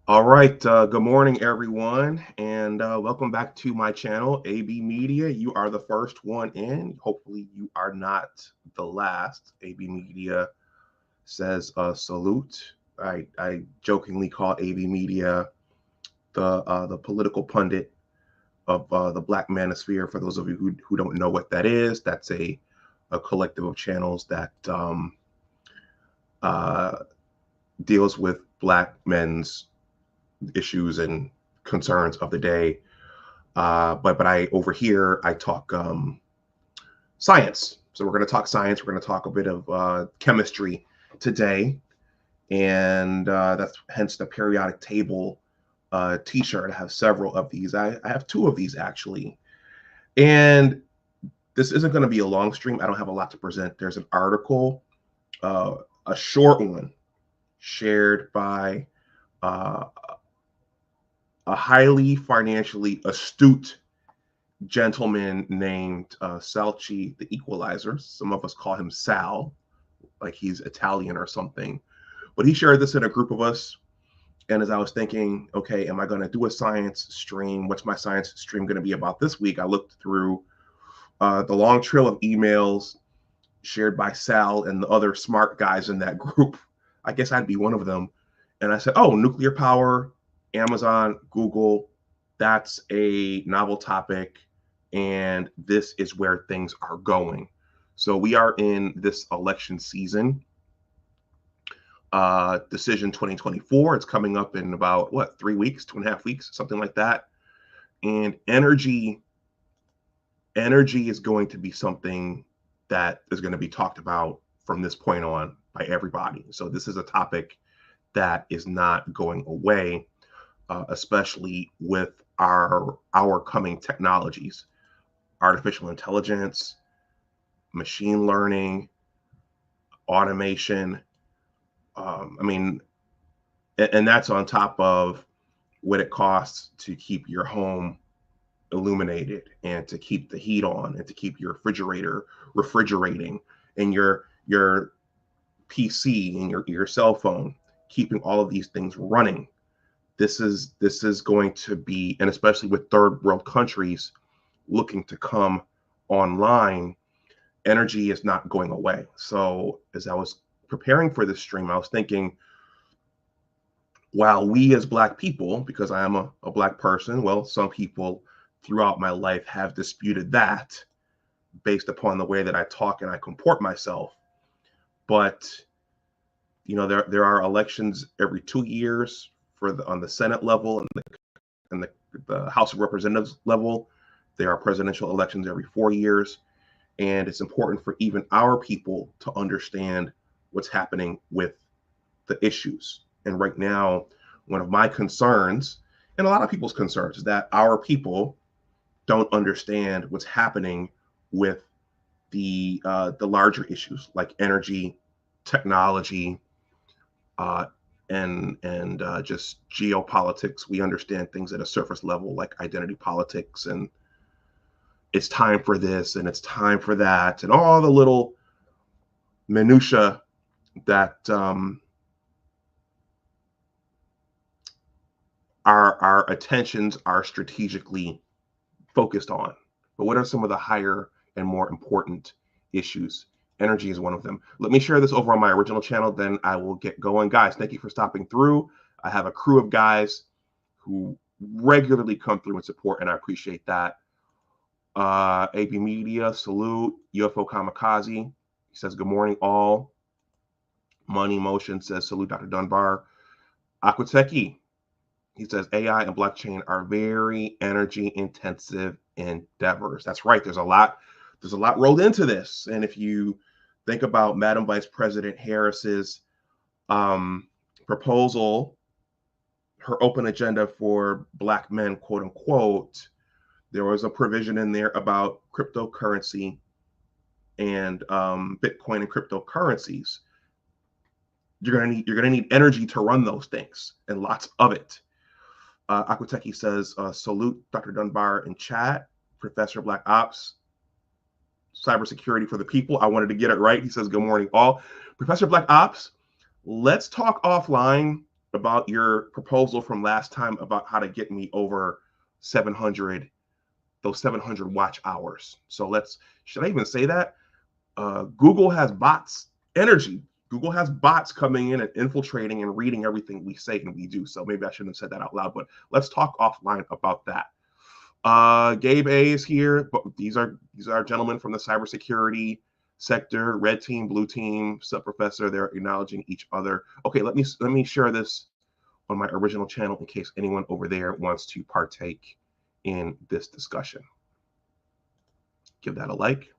All right. Good morning, everyone, and welcome back to my channel, AB Media. You are the first one in. Hopefully, you are not the last. AB Media says salute. I jokingly call AB Media the political pundit of the Black Manosphere. For those of you who don't know what that is, that's a collective of channels that uh, deals with Black men's issues and concerns of the day. But I over here I talk science. So we're going to talk science. We're going to talk a bit of chemistry today, and that's hence the periodic table T-shirt. I have several of these. I have two of these actually, and this isn't going to be a long stream. I don't have a lot to present. There's an article, uh, a short one, shared by uh, a highly financially astute gentleman named Salchi the Equalizer. Some of us call him Sal, like he's Italian or something. But he shared this in a group of us. And as I was thinking, okay, am I going to do a science stream? What's my science stream going to be about this week? I looked through the long trail of emails shared by Sal and the other smart guys in that group. I guess I'd be one of them. And I said, oh, nuclear power, Amazon, Google, that's a novel topic. And this is where things are going. So we are in this election season. Decision 2024. It's coming up in about 3 weeks, 2.5 weeks, something like that. And energy is going to be something that is going to be talked about from this point on by everybody. So this is a topic that is not going away, especially with our coming technologies, artificial intelligence, machine learning, automation. I mean, and that's on top of what it costs to keep your home illuminated and to keep the heat on and to keep your refrigerator refrigerating and your PC and your cell phone, keeping all of these things running. This is going to be, and especially with third world countries looking to come online, energy is not going away. So as I was preparing for this stream, I was thinking, while we as Black people, because I am a Black person, well, some people throughout my life have disputed that based upon the way that I talk and I comport myself. But there are elections every 2 years on the Senate level and the House of Representatives level. There are presidential elections every 4 years. And it's important for even our people to understand what's happening with the issues. And right now, one of my concerns, and a lot of people's concerns, is that our people don't understand what's happening with the larger issues like energy, technology, and just geopolitics. We understand things at a surface level like identity politics, and it's time for this and it's time for that, and all the little minutia that our attentions are strategically focused on. But what are some of the higher and more important issues? Energy is one of them. Let me share this over on my original channel, then I will get going. Guys, thank you for stopping through. I have a crew of guys who regularly come through and support, and I appreciate that. AB Media, salute. UFO Kamikaze, he says, good morning, all. Money Motion says, salute, Dr. Dunbar. Aquateki, he says, AI and blockchain are very energy intensive endeavors. That's right. There's a lot rolled into this. And if you think about Madam Vice President Harris's proposal, her open agenda for Black men, quote unquote, there was a provision in there about cryptocurrency and Bitcoin and cryptocurrencies. You're gonna need energy to run those things, and lots of it. Aquateki says, salute Dr. Dunbar in chat. Professor Black Ops, cybersecurity for the people. I wanted to get it right. He says, good morning, all. Professor Black Ops, let's talk offline about your proposal from last time about how to get me over 700, those 700 watch hours. So should I even say that? Google has bots, energy. Google has bots coming in and infiltrating and reading everything we say and we do. So maybe I shouldn't have said that out loud, but let's talk offline about that. Gabe A is here, but these are gentlemen from the cybersecurity sector. Red team, blue team, sub professor. They're acknowledging each other. Okay, let me share this on my original channel in case anyone over there wants to partake in this discussion. Give that a like.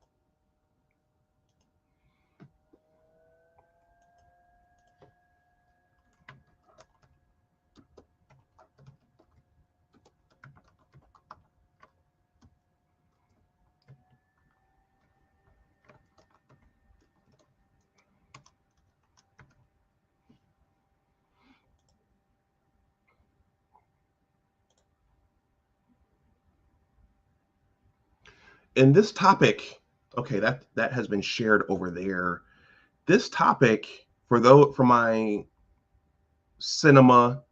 And this topic, okay, that has been shared over there. This topic, for my cinema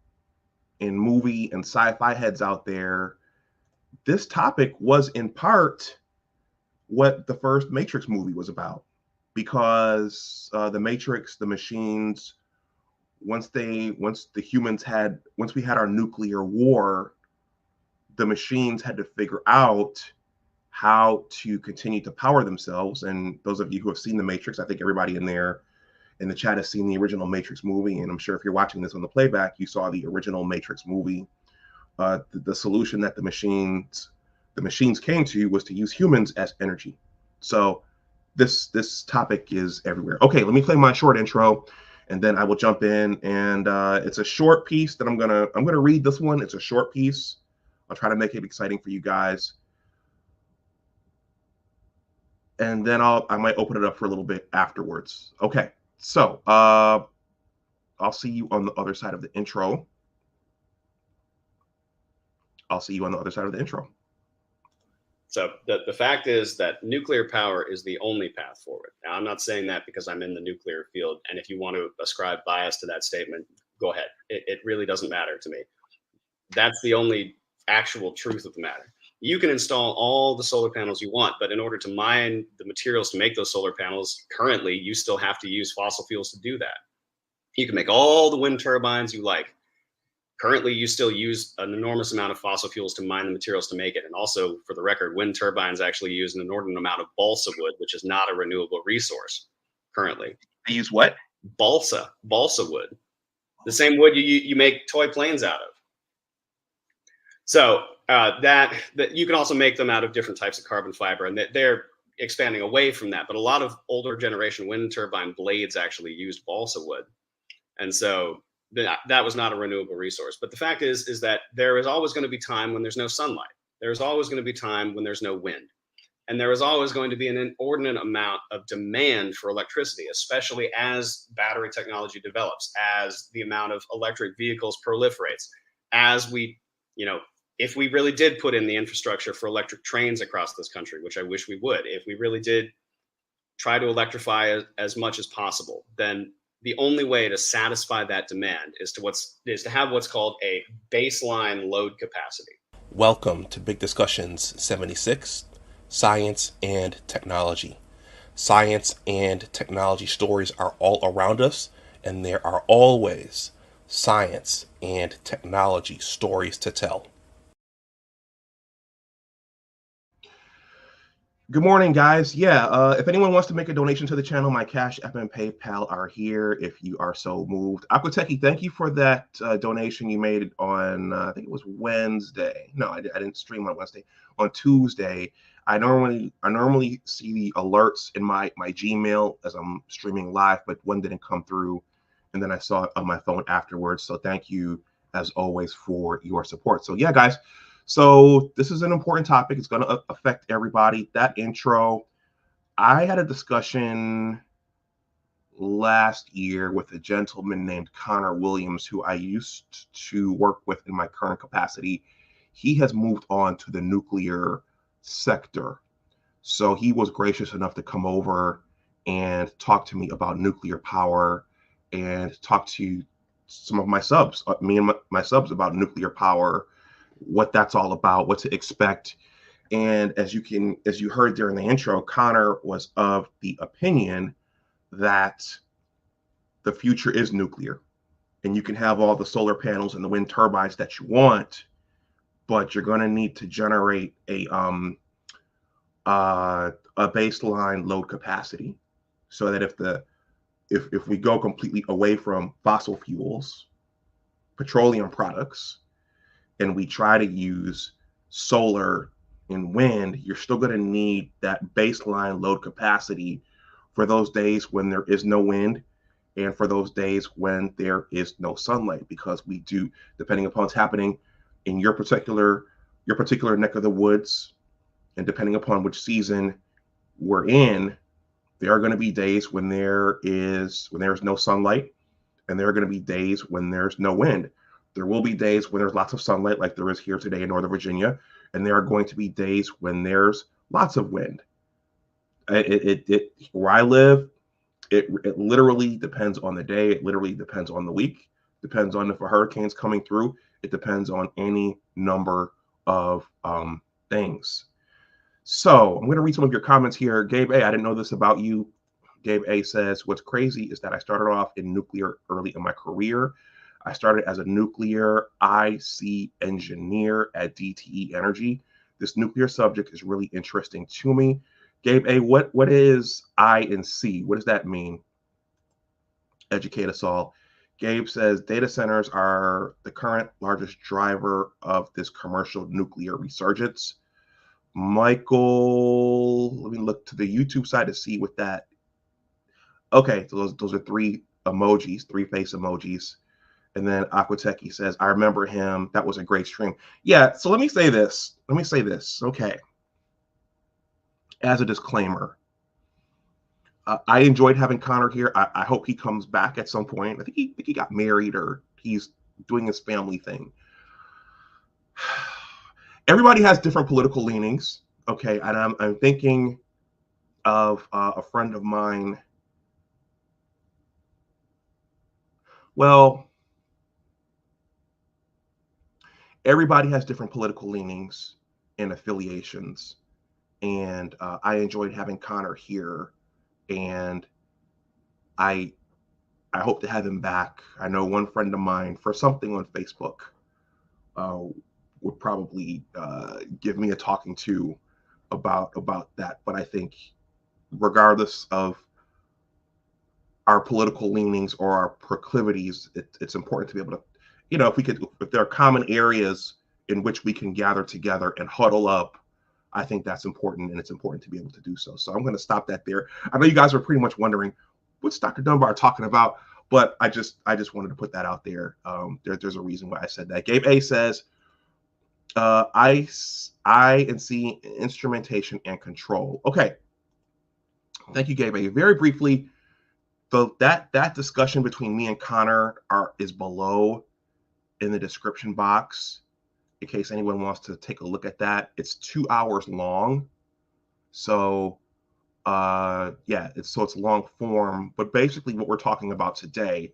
and movie and sci-fi heads out there, this topic was in part what the first Matrix movie was about, because the Matrix, the machines, once we had our nuclear war, the machines had to figure out how to continue to power themselves. And those of you who have seen the Matrix, I think everybody in the chat has seen the original Matrix movie, and I'm sure if you're watching this on the playback, you saw the original Matrix movie. The solution that the machines came to was to use humans as energy. So this topic is everywhere. Okay, let me play my short intro, and then I will jump in. And it's a short piece that I'm gonna read this one. It's a short piece. I'll try to make it exciting for you guys, and then I might open it up for a little bit afterwards. Okay, so I'll see you on the other side of the intro. So the fact is that nuclear power is the only path forward. Now, I'm not saying that because I'm in the nuclear field, and if you want to ascribe bias to that statement, go ahead. It really doesn't matter to me. That's the only actual truth of the matter. You can install all the solar panels you want, but in order to mine the materials to make those solar panels, currently, you still have to use fossil fuels to do that. You can make all the wind turbines you like. Currently, you still use an enormous amount of fossil fuels to mine the materials to make it. And also, for the record, wind turbines actually use an inordinate amount of balsa wood, which is not a renewable resource currently. They use what? Balsa wood. The same wood you make toy planes out of. So that you can also make them out of different types of carbon fiber, and they're expanding away from that. But a lot of older generation wind turbine blades actually used balsa wood. And so that was not a renewable resource. But the fact is that there is always going to be time when there's no sunlight. There's always going to be time when there's no wind. And there is always going to be an inordinate amount of demand for electricity, especially as battery technology develops, as the amount of electric vehicles proliferates, as if we really did put in the infrastructure for electric trains across this country, which I wish we would, if we really did try to electrify as much as possible, then the only way to satisfy that demand is to have what's called a baseline load capacity. Welcome to Big Discussions 76, Science and Technology. Science and technology stories are all around us, and there are always science and technology stories to tell. Good morning, guys. Yeah, if anyone wants to make a donation to the channel, my Cash App and PayPal are here if you are so moved. Aquateki, thank you for that donation you made on, I think it was Wednesday. No, I didn't stream on Wednesday. On Tuesday, I normally see the alerts in my Gmail as I'm streaming live, but one didn't come through, and then I saw it on my phone afterwards. So thank you, as always, for your support. So yeah, guys. So this is an important topic. It's going to affect everybody. That intro, I had a discussion last year with a gentleman named Connor Williams, who I used to work with in my current capacity. He has moved on to the nuclear sector. So he was gracious enough to come over and talk to me about nuclear power and talk to some of my subs, me and my subs, about nuclear power, what that's all about, what to expect. And as you heard during the intro, Connor was of the opinion that the future is nuclear, and you can have all the solar panels and the wind turbines that you want, but you're going to need to generate a baseline load capacity, so that if we go completely away from fossil fuels, petroleum products, and we try to use solar and wind, you're still going to need that baseline load capacity for those days when there is no wind, and for those days when there is no sunlight, because we do, depending upon what's happening in your particular neck of the woods, and depending upon which season we're in, there are going to be days when there is no sunlight, and there are going to be days when there's no wind. There will be days when there's lots of sunlight, like there is here today in Northern Virginia, and there are going to be days when there's lots of wind. Where I live, it literally depends on the day. It literally depends on the week. Depends on if a hurricane's coming through. It depends on any number of things. So I'm going to read some of your comments here. Gabe A, I didn't know this about you. Gabe A says, what's crazy is that I started off in nuclear early in my career. I started as a nuclear IC engineer at DTE Energy. This nuclear subject is really interesting to me. Gabe A, what is I and C? What does that mean? Educate us all. Gabe says data centers are the current largest driver of this commercial nuclear resurgence. Michael, let me look to the YouTube side to see what that. Okay, so those are three emojis, three face emojis. And then Aquateki says, I remember him. That was a great stream. Yeah, so let me say this. Okay. As a disclaimer, I enjoyed having Connor here. I hope he comes back at some point. I think he got married, or he's doing his family thing. Everybody has different political leanings, okay? And I'm thinking of a friend of mine. Well, everybody has different political leanings and affiliations. And I enjoyed having Connor here, and I hope to have him back. I know one friend of mine, for something on Facebook, would probably give me a talking to about that. But I think regardless of our political leanings or our proclivities, it's important to be able to, if there are common areas in which we can gather together and huddle up, I think that's important, and it's important to be able to do so. So I'm going to stop that there. I know you guys are pretty much wondering, what's Dr. Dunbar talking about? But I just wanted to put that out there. There's a reason why I said that. Gabe A says, I and C, instrumentation and control. Okay. Thank you, Gabe A. Very briefly, that discussion between me and Connor is below in the description box, in case anyone wants to take a look at that. It's 2 hours long. So it's long form, but basically what we're talking about today,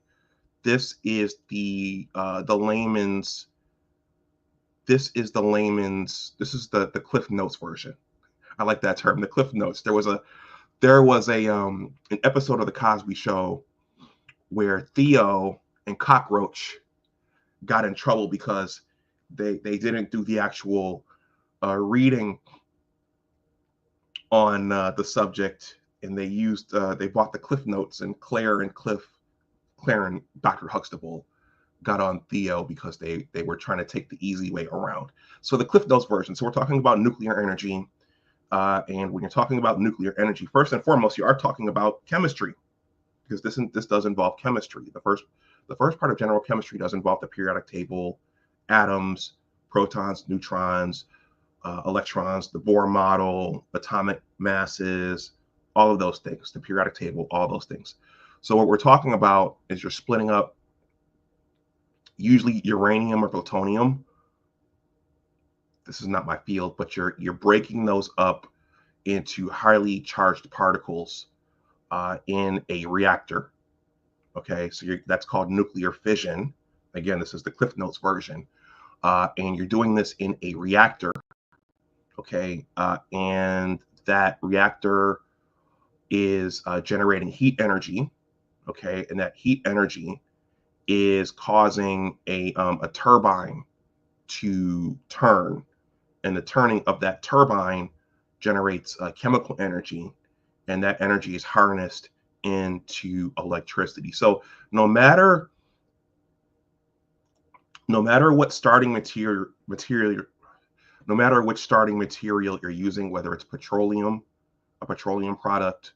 this is the layman's Cliff Notes version. I like that term, the Cliff Notes. There was an episode of the Cosby Show where Theo and Cockroach got in trouble because they didn't do the actual reading on the subject, and they bought the Cliff Notes, and Claire and Dr. Huxtable got on Theo because they were trying to take the easy way around. So the Cliff Notes version. So we're talking about nuclear energy, and when you're talking about nuclear energy, first and foremost, you are talking about chemistry, because this does involve chemistry. The first part of general chemistry does involve the periodic table, atoms, protons, neutrons, electrons, the Bohr model, atomic masses, all of those things, the periodic table, all those things. So what we're talking about is you're splitting up usually uranium or plutonium. This is not my field, but you're breaking those up into highly charged particles in a reactor. Okay, so that's called nuclear fission. Again, this is the Cliff Notes version. And you're doing this in a reactor. Okay, and that reactor is generating heat energy. Okay, and that heat energy is causing a turbine to turn, and the turning of that turbine generates chemical energy, and that energy is harnessed into electricity. So no matter what starting material, no matter which starting material you're using, whether it's petroleum, a petroleum product,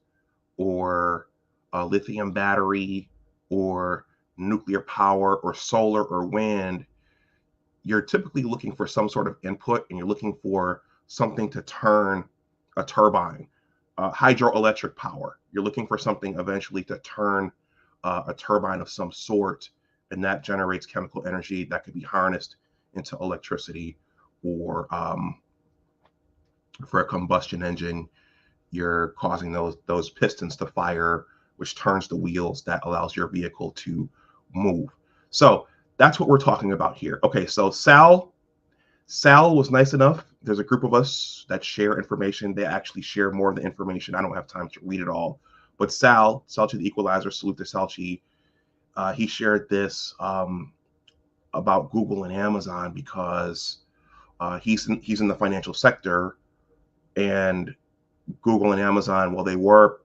or a lithium battery, or nuclear power, or solar, or wind, you're typically looking for some sort of input, and you're looking for something to turn a turbine. Hydroelectric power, you're looking for something eventually to turn a turbine of some sort, and that generates chemical energy that could be harnessed into electricity, or for a combustion engine, you're causing those pistons to fire, which turns the wheels that allows your vehicle to move. So that's what we're talking about here. Okay, so Sal was nice enough. There's a group of us that share information. They actually share more of the information. I don't have time to read it all. But Salchi the Equalizer, salute to Salchi. He shared this about Google and Amazon because he's in the financial sector, and Google and Amazon, well, they were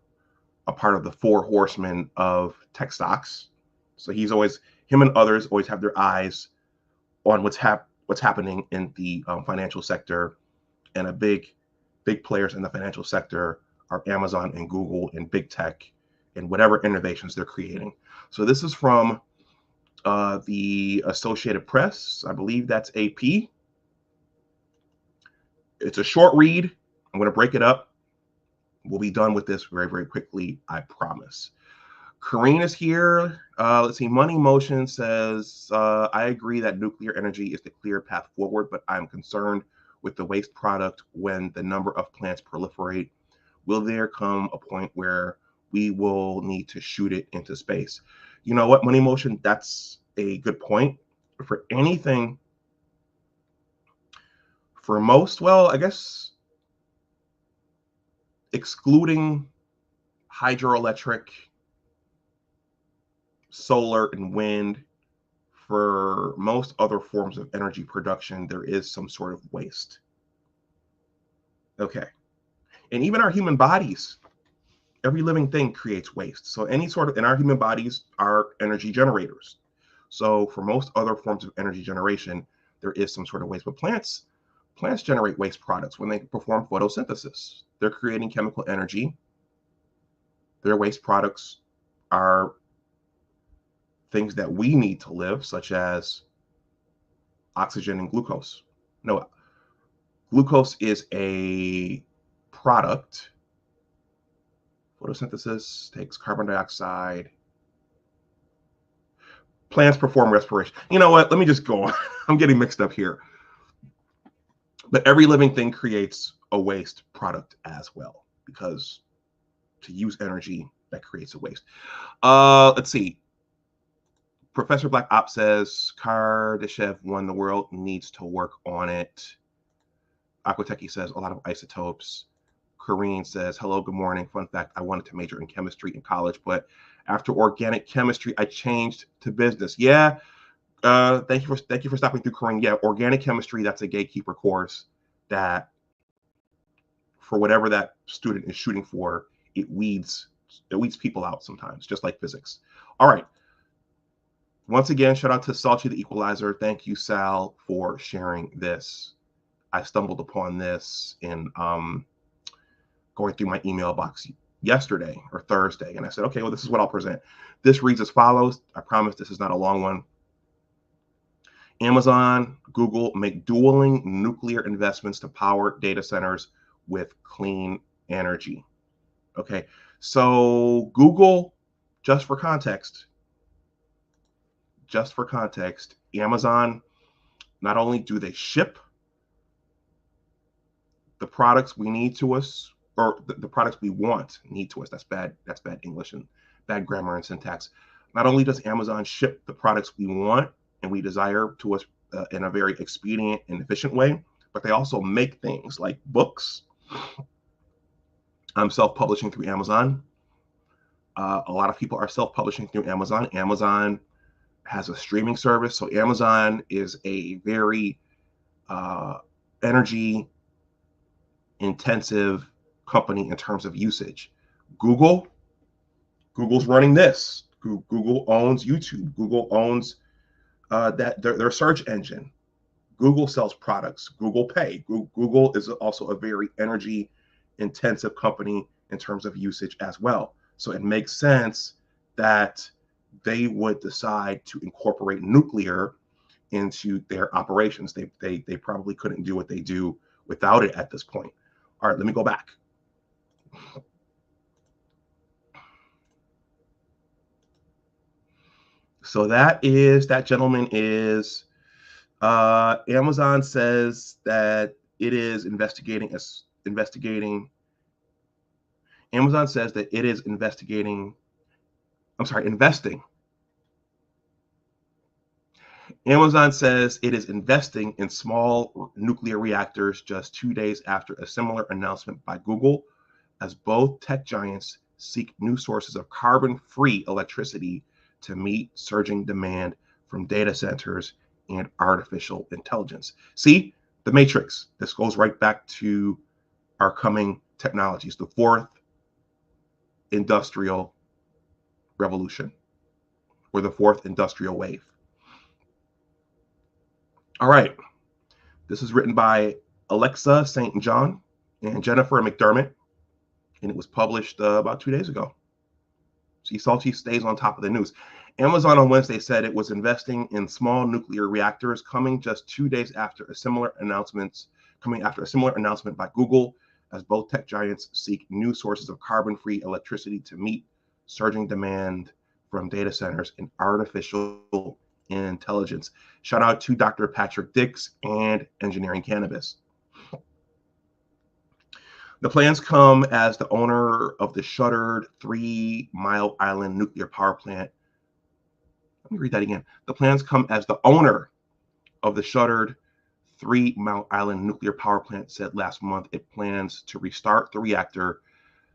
a part of the four horsemen of tech stocks. So him and others always have their eyes on what's happening in the financial sector, and big players in the financial sector are Amazon and Google and big tech and whatever innovations they're creating. So this is from the Associated Press. I believe that's AP. It's a short read. I'm going to break it up. We'll be done with this very, very quickly, I promise. Karine is here. Let's see. Money Motion says, I agree that nuclear energy is the clear path forward, but I'm concerned with the waste product when the number of plants proliferate. Will there come a point where we will need to shoot it into space? You know what, Money Motion, that's a good point. For anything, for most, well, I guess excluding hydroelectric, solar, and wind, for most other forms of energy production, there is some sort of waste. Okay. And even our human bodies, every living thing creates waste. So in our human bodies are energy generators. So for most other forms of energy generation, there is some sort of waste. But plants generate waste products when they perform photosynthesis. They're creating chemical energy. Their waste products are things that we need to live, such as oxygen and glucose. No, glucose is a product. Photosynthesis takes carbon dioxide. Plants perform respiration. You know what? Let me just go on. I'm getting mixed up here. But every living thing creates a waste product as well, because to use energy, that creates a waste. Let's see. Professor Black Op says Kardashev won the world, needs to work on it. Aquateki says a lot of isotopes. Karine says, hello, good morning. Fun fact, I wanted to major in chemistry in college, but after organic chemistry, I changed to business. Yeah. Thank you for stopping through, Karine. Yeah, organic chemistry, that's a gatekeeper course that, for whatever that student is shooting for, it weeds people out sometimes, just like physics. All right. Once again, shout out to Salchi the Equalizer. Thank you, Sal, for sharing this. I stumbled upon this in going through my email box yesterday or Thursday, and I said, okay, well, this is what I'll present. This reads as follows. I promise this is not a long one. Amazon, Google make dueling nuclear investments to power data centers with clean energy. Okay, so Google, just for context, Amazon, not only do they ship the products we need to us, or the products we want need to us. That's bad English and bad grammar and syntax. Not only does Amazon ship the products we want and we desire to us in a very expedient and efficient way, but they also make things like books. I'm self-publishing through Amazon. A lot of people are self-publishing through Amazon. Amazon has a streaming service. So Amazon is a very energy intensive company in terms of usage. Google's running this. Google owns YouTube. Google owns that their search engine. Google sells products. Google Pay. Google is also a very energy intensive company in terms of usage as well. So it makes sense that they would decide to incorporate nuclear into their operations. They probably couldn't do what they do without it at this point. All right, let me go back. So that gentleman is Amazon says that it is investing. Amazon says that it is investing. Amazon says it is investing in small nuclear reactors just 2 days after a similar announcement by Google, as both tech giants seek new sources of carbon-free electricity to meet surging demand from data centers and artificial intelligence. See, the matrix. This goes right back to our coming technologies, the fourth industrial revolution, or the fourth industrial wave. All right. This is written by Alexa St. John and Jennifer McDermott, and it was published about 2 days ago. See, Salty stays on top of the news. Amazon on Wednesday said it was investing in small nuclear reactors, coming just 2 days after a similar announcement by Google, as both tech giants seek new sources of carbon-free electricity to meet surging demand from data centers and artificial intelligence. Shout out to Dr. Patrick Dix and Engineering Cannabis. The plans come as the owner of the shuttered 3 Mile Island nuclear power plant. Let me read that again. The plans come as the owner of the shuttered 3 Mile Island nuclear power plant said last month it plans to restart the reactor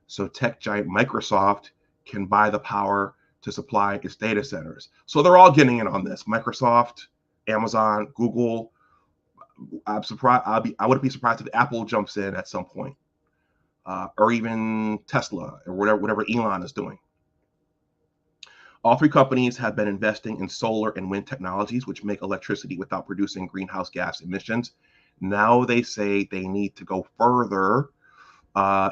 so tech giant Microsoft can buy the power to supply its data centers. So they're all getting in on this. Microsoft, Amazon, Google. I'm surprised. I wouldn't be surprised if Apple jumps in at some point, or even Tesla, or whatever Elon is doing. All 3 companies have been investing in solar and wind technologies, which make electricity without producing greenhouse gas emissions. Now they say they need to go further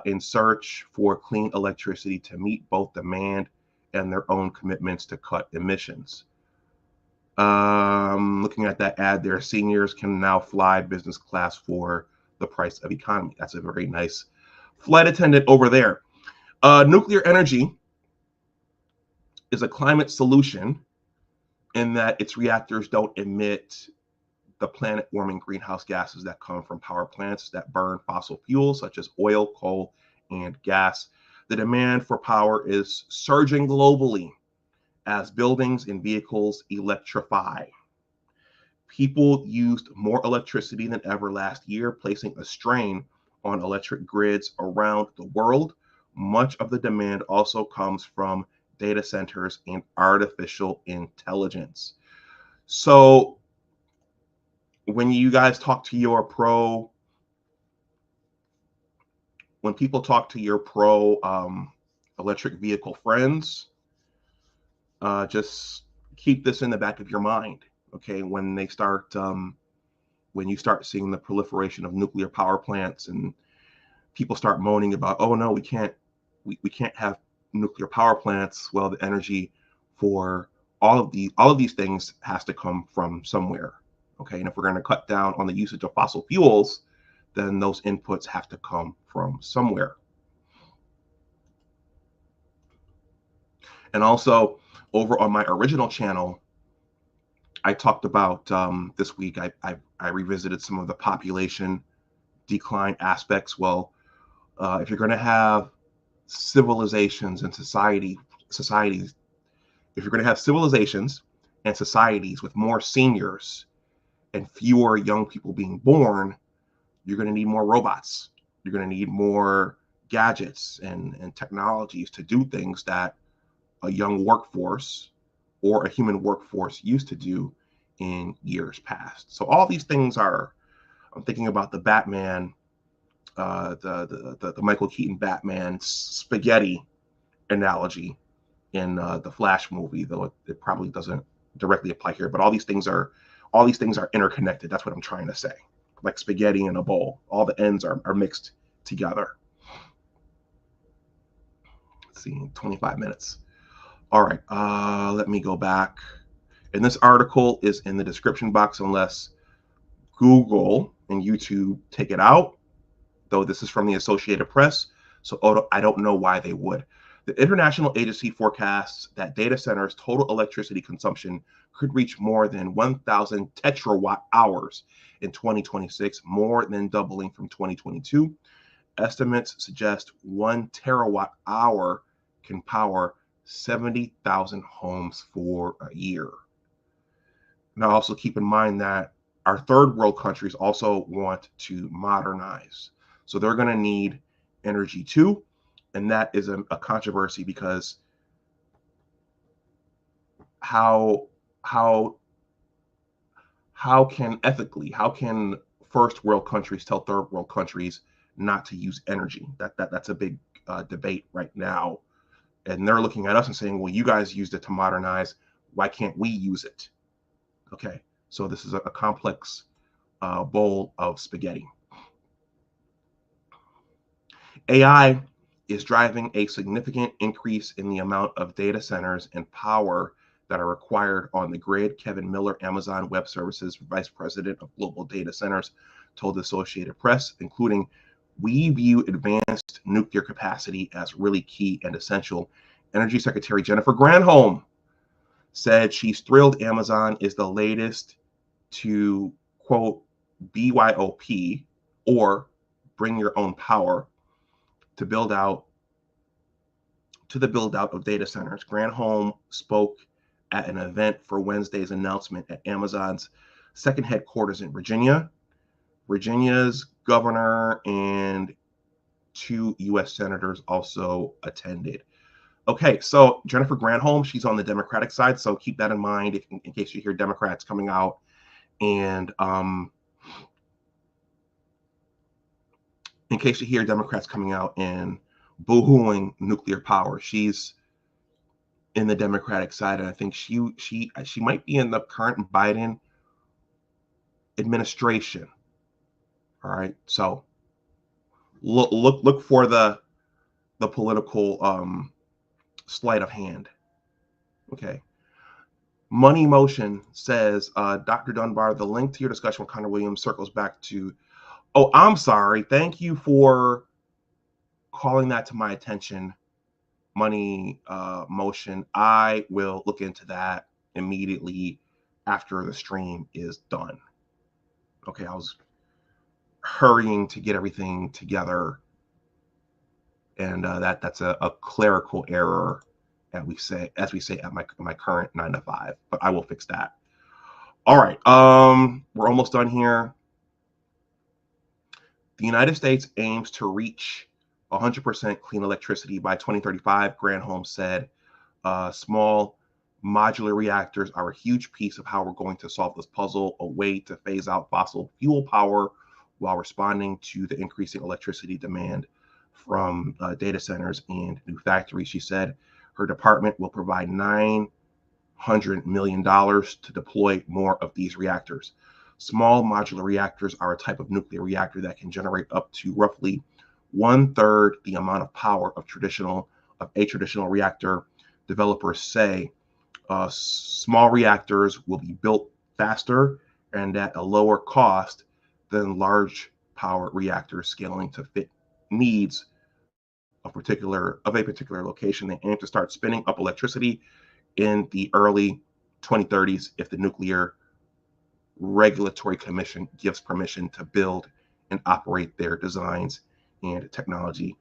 in search for clean electricity to meet both demand and their own commitments to cut emissions. Looking at that ad there, seniors can now fly business class for the price of economy. That's a very nice flight attendant over there. Nuclear energy is a climate solution in that its reactors don't emit the planet-warming greenhouse gases that come from power plants that burn fossil fuels such as oil, coal, and gas. The demand for power is surging globally as buildings and vehicles electrify. People used more electricity than ever last year, placing a strain on electric grids around the world. Much of the demand also comes from data centers and artificial intelligence. So when you guys talk to your when people talk to your electric vehicle friends, just keep this in the back of your mind. Okay, when you start seeing the proliferation of nuclear power plants and people start moaning about, oh no, we can't have nuclear power plants. Well, the energy for all of these things has to come from somewhere. Okay, and if we're going to cut down on the usage of fossil fuels, then those inputs have to come from somewhere. And also, over on my original channel, I talked about this week. I revisited some of the population decline aspects. Well, if you're going to have civilizations and societies, if if you're going to have civilizations and societies with more seniors and fewer young people being born, you're going to need more robots. You're going to need more gadgets and technologies to do things that a young workforce or a human workforce used to do in years past. So all these things are, I'm thinking about the Batman, the Michael Keaton Batman spaghetti analogy in the Flash movie, though it probably doesn't directly apply here. But all these things are interconnected. That's what I'm trying to say. Like spaghetti in a bowl, all the ends are mixed together. Let's see, 25 minutes. All right, let me go back. And this article is in the description box unless Google and YouTube take it out, though this is from the Associated Press, so I don't know why they would. The International Agency forecasts that data centers' total electricity consumption could reach more than 1,000 tetrawatt hours in 2026, more than doubling from 2022. Estimates suggest 1 terawatt hour can power 70,000 homes for a year. Now, also keep in mind that our third world countries also want to modernize. So they're going to need energy too. And that is a controversy because how can first world countries tell third world countries not to use energy? That's a big debate right now. And they're looking at us and saying, well, you guys used it to modernize. Why can't we use it? Okay, so this is a complex bowl of spaghetti. AI is driving a significant increase in the amount of data centers and power that are required on the grid. Kevin Miller, Amazon Web Services Vice President of Global Data Centers, told the Associated Press, including, we view advanced nuclear capacity as really key and essential. Energy Secretary Jennifer Granholm said she's thrilled Amazon is the latest to, quote, BYOP, or bring your own power, to the build out of data centers. Granholm spoke at an event for Wednesday's announcement at Amazon's second headquarters in Virginia. Virginia's governor and 2 U.S. senators also attended. Okay, so Jennifer Granholm, she's on the Democratic side, so keep that in mind in case you hear Democrats coming out and boo-hooing nuclear power. She's in the Democratic side, and I think she might be in the current Biden administration. All right, so look for the political sleight of hand. Okay. Money Motion says, Dr. Dunbar, the link to your discussion with Connor Williams circles back to, oh, I'm sorry. Thank you for calling that to my attention, Money Motion. I will look into that immediately after the stream is done. Okay, I was hurrying to get everything together, and that's a clerical error, as we say at my current 9 to 5, but I will fix that. All right, we're almost done here. The United States aims to reach 100% clean electricity by 2035, Granholm said. Small modular reactors are a huge piece of how we're going to solve this puzzle, a way to phase out fossil fuel power while responding to the increasing electricity demand from data centers and new factories. She said her department will provide $900 million to deploy more of these reactors. Small modular reactors are a type of nuclear reactor that can generate up to roughly 1/3 the amount of power of a traditional reactor. Developers say small reactors will be built faster and at a lower cost than large power reactors, scaling to fit needs of a particular location. They aim to start spinning up electricity in the early 2030s if the Nuclear Regulatory Commission gives permission to build and operate their designs and the technology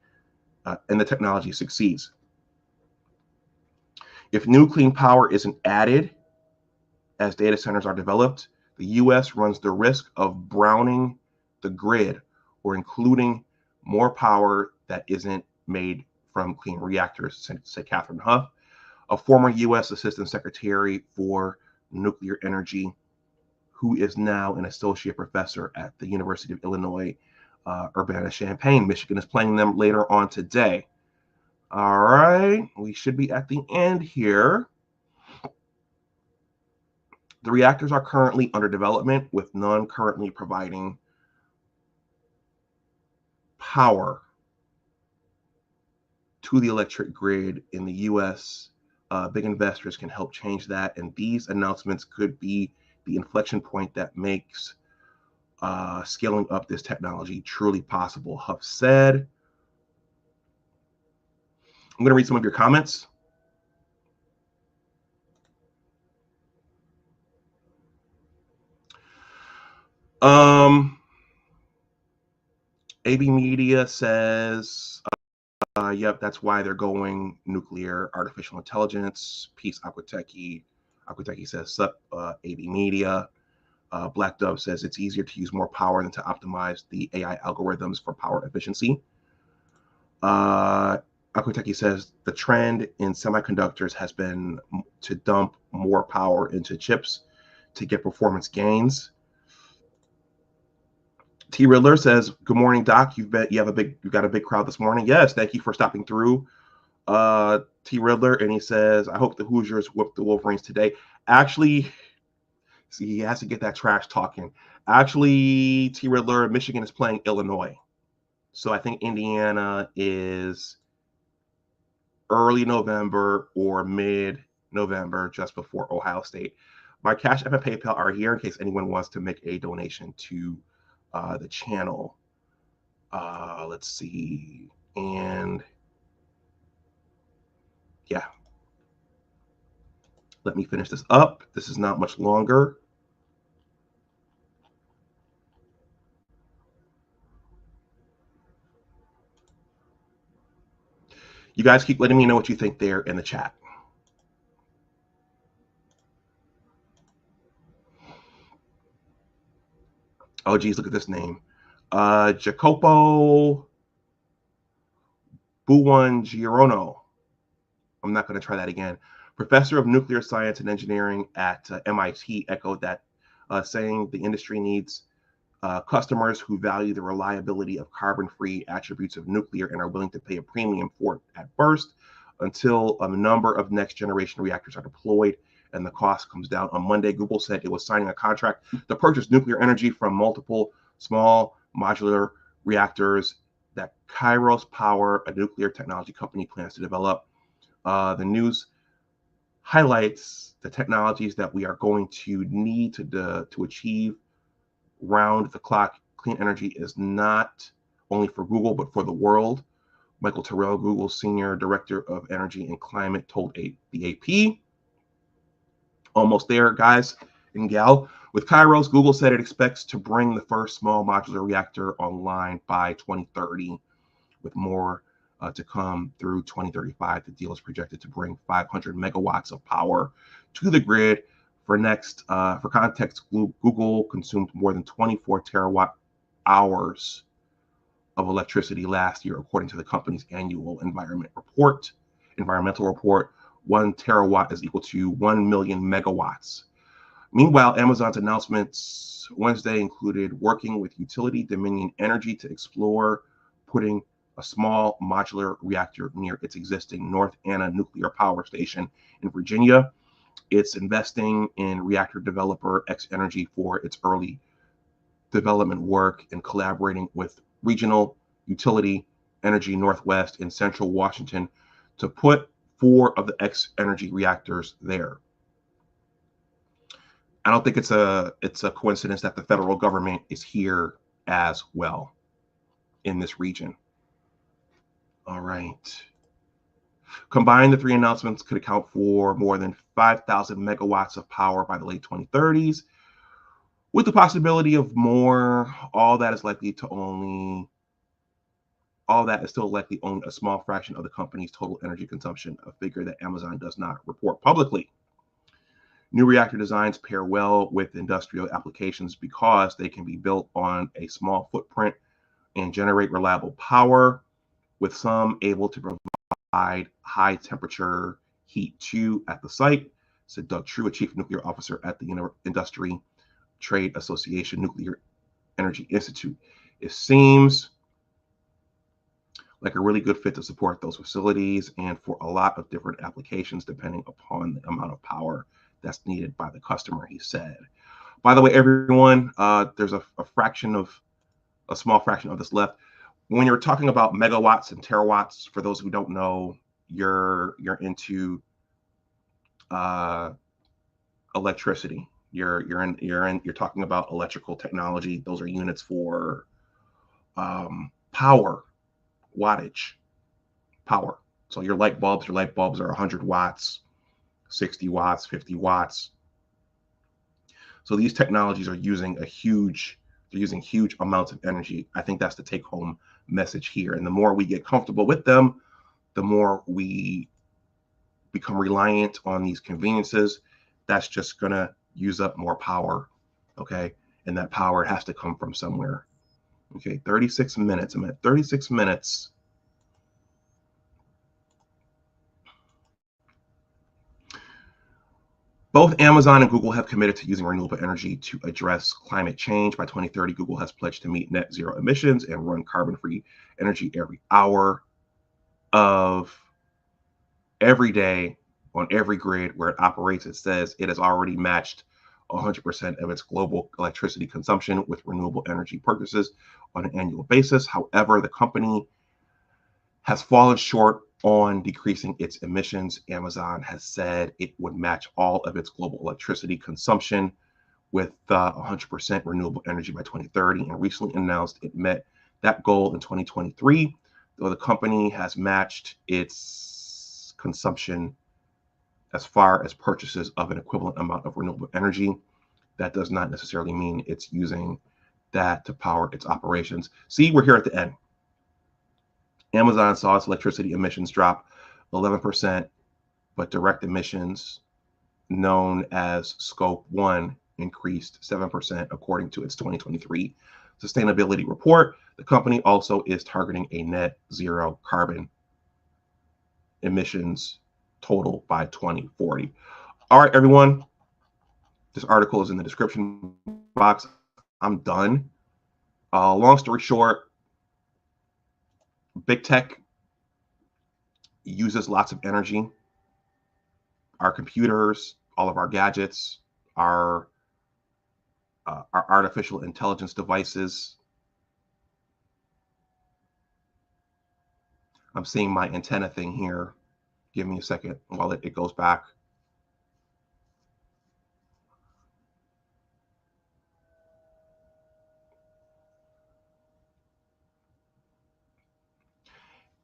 succeeds. If new clean power isn't added as data centers are developed, the U.S. runs the risk of browning the grid or including more power that isn't made from clean reactors, said Catherine Huff, a former U.S. Assistant Secretary for Nuclear Energy, who is now an associate professor at the University of Illinois, Urbana-Champaign. Michigan is playing them later on today. All right, we should be at the end here. The reactors are currently under development, with none currently providing power to the electric grid in the U.S. Big investors can help change that, and these announcements could be the inflection point that makes scaling up this technology truly possible, Huff said. I'm going to read some of your comments. AB Media says, yep, that's why they're going nuclear, artificial intelligence. Peace Aquateki. Aquateki says, sup, AB Media. Black Dove says it's easier to use more power than to optimize the AI algorithms for power efficiency. Aquateki says the trend in semiconductors has been to dump more power into chips to get performance gains. T Riddler says, "Good morning, Doc. You've got a big crowd this morning." Yes, thank you for stopping through, T Riddler. And he says, "I hope the Hoosiers whip the Wolverines today." Actually, see, he has to get that trash talking. Actually, T Riddler, Michigan is playing Illinois, so I think Indiana is early November or mid-November, just before Ohio State. My Cash App and PayPal are here in case anyone wants to make a donation to the channel. Let's see. And yeah, let me finish this up. This is not much longer. You guys keep letting me know what you think there in the chat. Oh, geez, look at this name. Jacopo Buongiorno. I'm not going to try that again. Professor of nuclear science and engineering at MIT echoed that, saying the industry needs customers who value the reliability of carbon-free attributes of nuclear and are willing to pay a premium for it at first until a number of next-generation reactors are deployed and the cost comes down. On Monday, Google said it was signing a contract to purchase nuclear energy from multiple small modular reactors that Kairos Power, a nuclear technology company, plans to develop. The news highlights the technologies that we are going to need to achieve round-the-clock clean energy is not only for Google, but for the world. Michael Terrell, Google's Senior Director of Energy and Climate, told the AP. Almost there, guys and gal. With Kairos, Google said it expects to bring the first small modular reactor online by 2030, with more to come through 2035. The deal is projected to bring 500 megawatts of power to the grid. For context, Google consumed more than 24 terawatt hours of electricity last year, according to the company's annual environmental report. 1 terawatt is equal to 1 million megawatts. Meanwhile, Amazon's announcements Wednesday included working with utility Dominion Energy to explore putting a small modular reactor near its existing North Anna nuclear power station in Virginia. It's investing in reactor developer X Energy for its early development work and collaborating with regional utility Energy Northwest in central Washington to put 4 of the X Energy reactors there. I don't think it's a coincidence that the federal government is here as well in this region. All right. Combined, the 3 announcements could account for more than 5,000 megawatts of power by the late 2030s, with the possibility of more. All that is likely to only all that is still likely only a small fraction of the company's total energy consumption, a figure that Amazon does not report publicly. New reactor designs pair well with industrial applications because they can be built on a small footprint and generate reliable power, with some able to provide high temperature heat too at the site, said Doug True, a chief nuclear officer at the Industry Trade Association Nuclear Energy Institute. It seems like a really good fit to support those facilities and for a lot of different applications, depending upon the amount of power that's needed by the customer, he said. By the way, everyone, there's a small fraction of this left. When you're talking about megawatts and terawatts, for those who don't know, you're into electricity. You're talking about electrical technology. Those are units for power, wattage, power. So your light bulbs are 100 watts, 60 watts, 50 watts. So these technologies are using huge amounts of energy. I think that's the take home message here. And the more we get comfortable with them, the more we become reliant on these conveniences. That's just going to use up more power. Okay. And that power has to come from somewhere. Okay. 36 minutes. I'm at 36 minutes. Both Amazon and Google have committed to using renewable energy to address climate change. By 2030, Google has pledged to meet net zero emissions and run carbon-free energy every hour of every day on every grid where it operates. It says it has already matched 100% of its global electricity consumption with renewable energy purchases on an annual basis. However, the company has fallen short on decreasing its emissions. Amazon has said it would match all of its global electricity consumption with 100% renewable energy by 2030, and recently announced it met that goal in 2023, though the company has matched its consumption as far as purchases of an equivalent amount of renewable energy. That does not necessarily mean it's using that to power its operations. See, we're here at the end. Amazon saw its electricity emissions drop 11%, but direct emissions, known as Scope 1, increased 7% according to its 2023 sustainability report. The company also is targeting a net zero carbon emissions total by 2040. All right, everyone. This article is in the description box. I'm done. Long story short, big tech uses lots of energy. Our computers, all of our gadgets, our artificial intelligence devices. I'm seeing my antenna thing here. Give me a second while it goes back.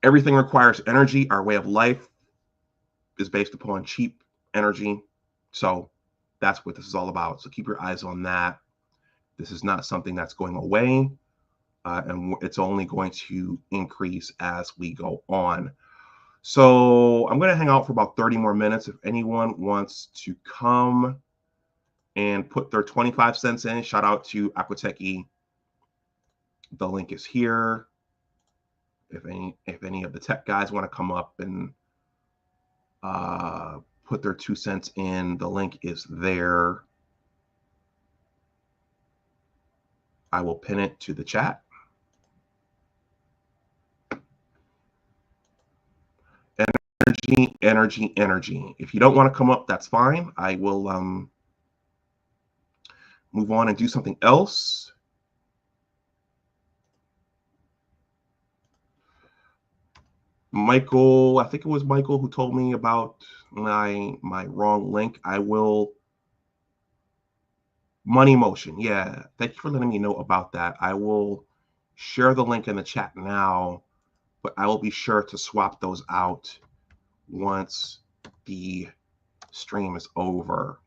Everything requires energy. Our way of life is based upon cheap energy. So that's what this is all about. So keep your eyes on that. This is not something that's going away, and it's only going to increase as we go on. So I'm going to hang out for about 30 more minutes. If anyone wants to come and put their 25 cents in, shout out to Aquatechy. The link is here. If any of the tech guys want to come up and put their 2 cents in, the link is there. I will pin it to the chat. Energy. If you don't want to come up, that's fine. I will move on and do something else. Michael, I think it was Michael who told me about my wrong link. I will. Money Motion. Yeah. Thank you for letting me know about that. I will share the link in the chat now, but I will be sure to swap those out once the stream is over.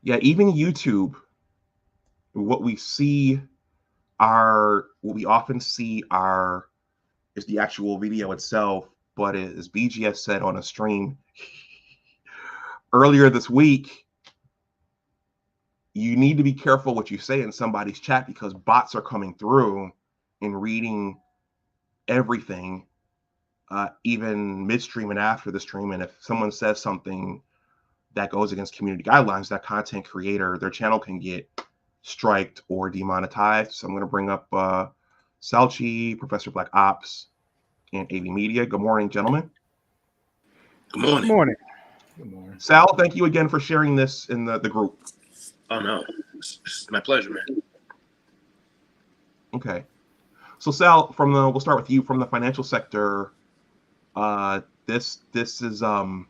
Yeah, even YouTube, what we often see is the actual video itself. But as BGS said on a stream earlier this week, you need to be careful what you say in somebody's chat because bots are coming through and reading everything, even midstream and after the stream. And if someone says something that goes against community guidelines, that content creator, their channel can get striked or demonetized. So I'm going to bring up Salchi, Professor Black Ops, and AV Media. Good morning, gentlemen. Good morning. Good morning. Good morning. Sal, thank you again for sharing this in the group. Oh, no. It's my pleasure, man. Okay. So Sal, we'll start with you from the financial sector. This is are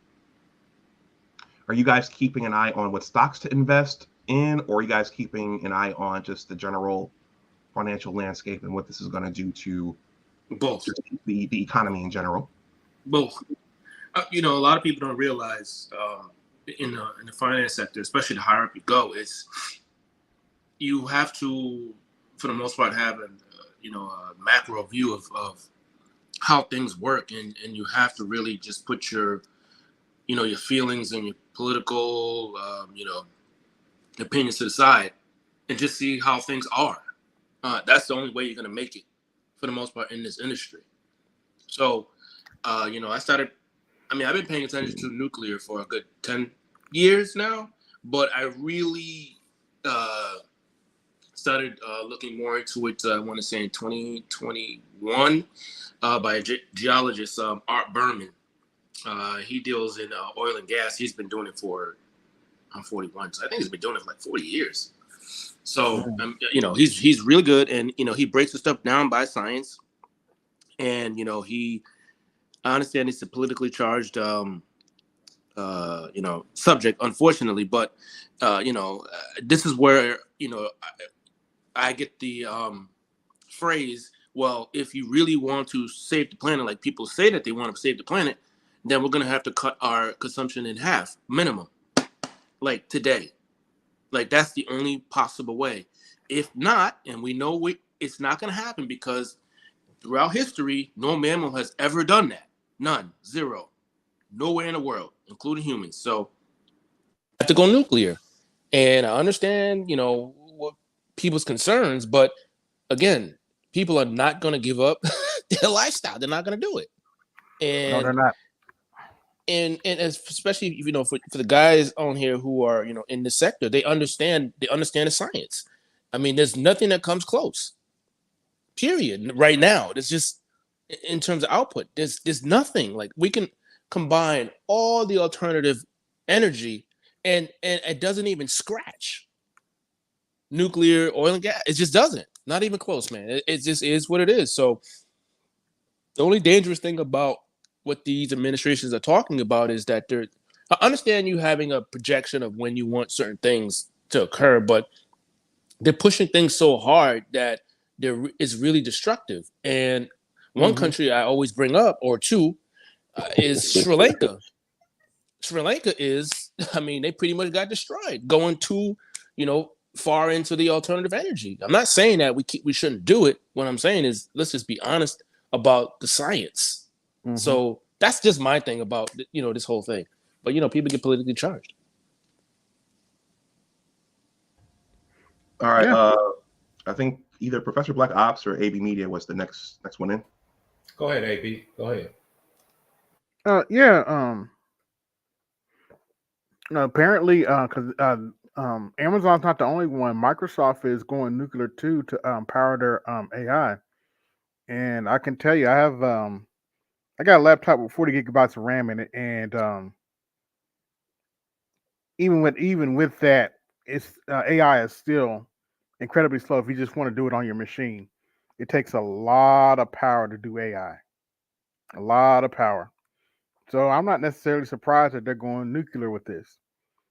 you guys keeping an eye on what stocks to invest in, or are you guys keeping an eye on just the general financial landscape and what this is going to do to both the economy in general? Both. A lot of people don't realize in the finance sector, especially the higher up you go, is you have to, for the most part, have a macro view of how things work, and you have to really just put your feelings and your political opinions to the side and just see how things are. That's the only way you're going to make it for the most part in this industry. So I've been paying attention to nuclear for a good 10 years now, but I really started looking more into it, I want to say in 2021, by a geologist, Art Berman. He deals in oil and gas. He's been doing it I'm 41, so I think he's been doing it for like 40 years. So, he's really good, and, he breaks the stuff down by science. And, I understand it's a politically charged, subject, unfortunately, but, this is where, I get the phrase, well, if you really want to save the planet, like people say that they want to save the planet, then we're going to have to cut our consumption in half, minimum, like today. Like, that's the only possible way. If not, and we know it's not going to happen, because throughout history, no mammal has ever done that. None. Zero. Nowhere in the world, including humans. So I have to go nuclear. And I understand, what people's concerns, but again, people are not going to give up their lifestyle. They're not going to do it. And No, they're not. And especially, for the guys on here who are, in the sector, they understand the science. I mean, there's nothing that comes close. Period. Right now, it's just in terms of output. There's nothing. Like, we can combine all the alternative energy, and it doesn't even scratch nuclear, oil and gas. It just doesn't. Not even close, man. It just is what it is. So the only dangerous thing about what these administrations are talking about is that I understand you having a projection of when you want certain things to occur, but they're pushing things so hard that it's really destructive. And one country I always bring up, or two, is Sri Lanka. Sri Lanka they pretty much got destroyed going too, far into the alternative energy. I'm not saying that we shouldn't do it. What I'm saying is, let's just be honest about the science. So that's just my thing about, this whole thing. But, people get politically charged. All right. Yeah. I think either Professor Black Ops or AB Media was the next one in. Go ahead, AB. Go ahead. Apparently, because Amazon's not the only one. Microsoft is going nuclear too to power their AI. And I can tell you, I got a laptop with 40 gigabytes of RAM in it, and even with that, it's AI is still incredibly slow if you just want to do it on your machine. It takes a lot of power to do AI, a lot of power. So I'm not necessarily surprised that they're going nuclear with this.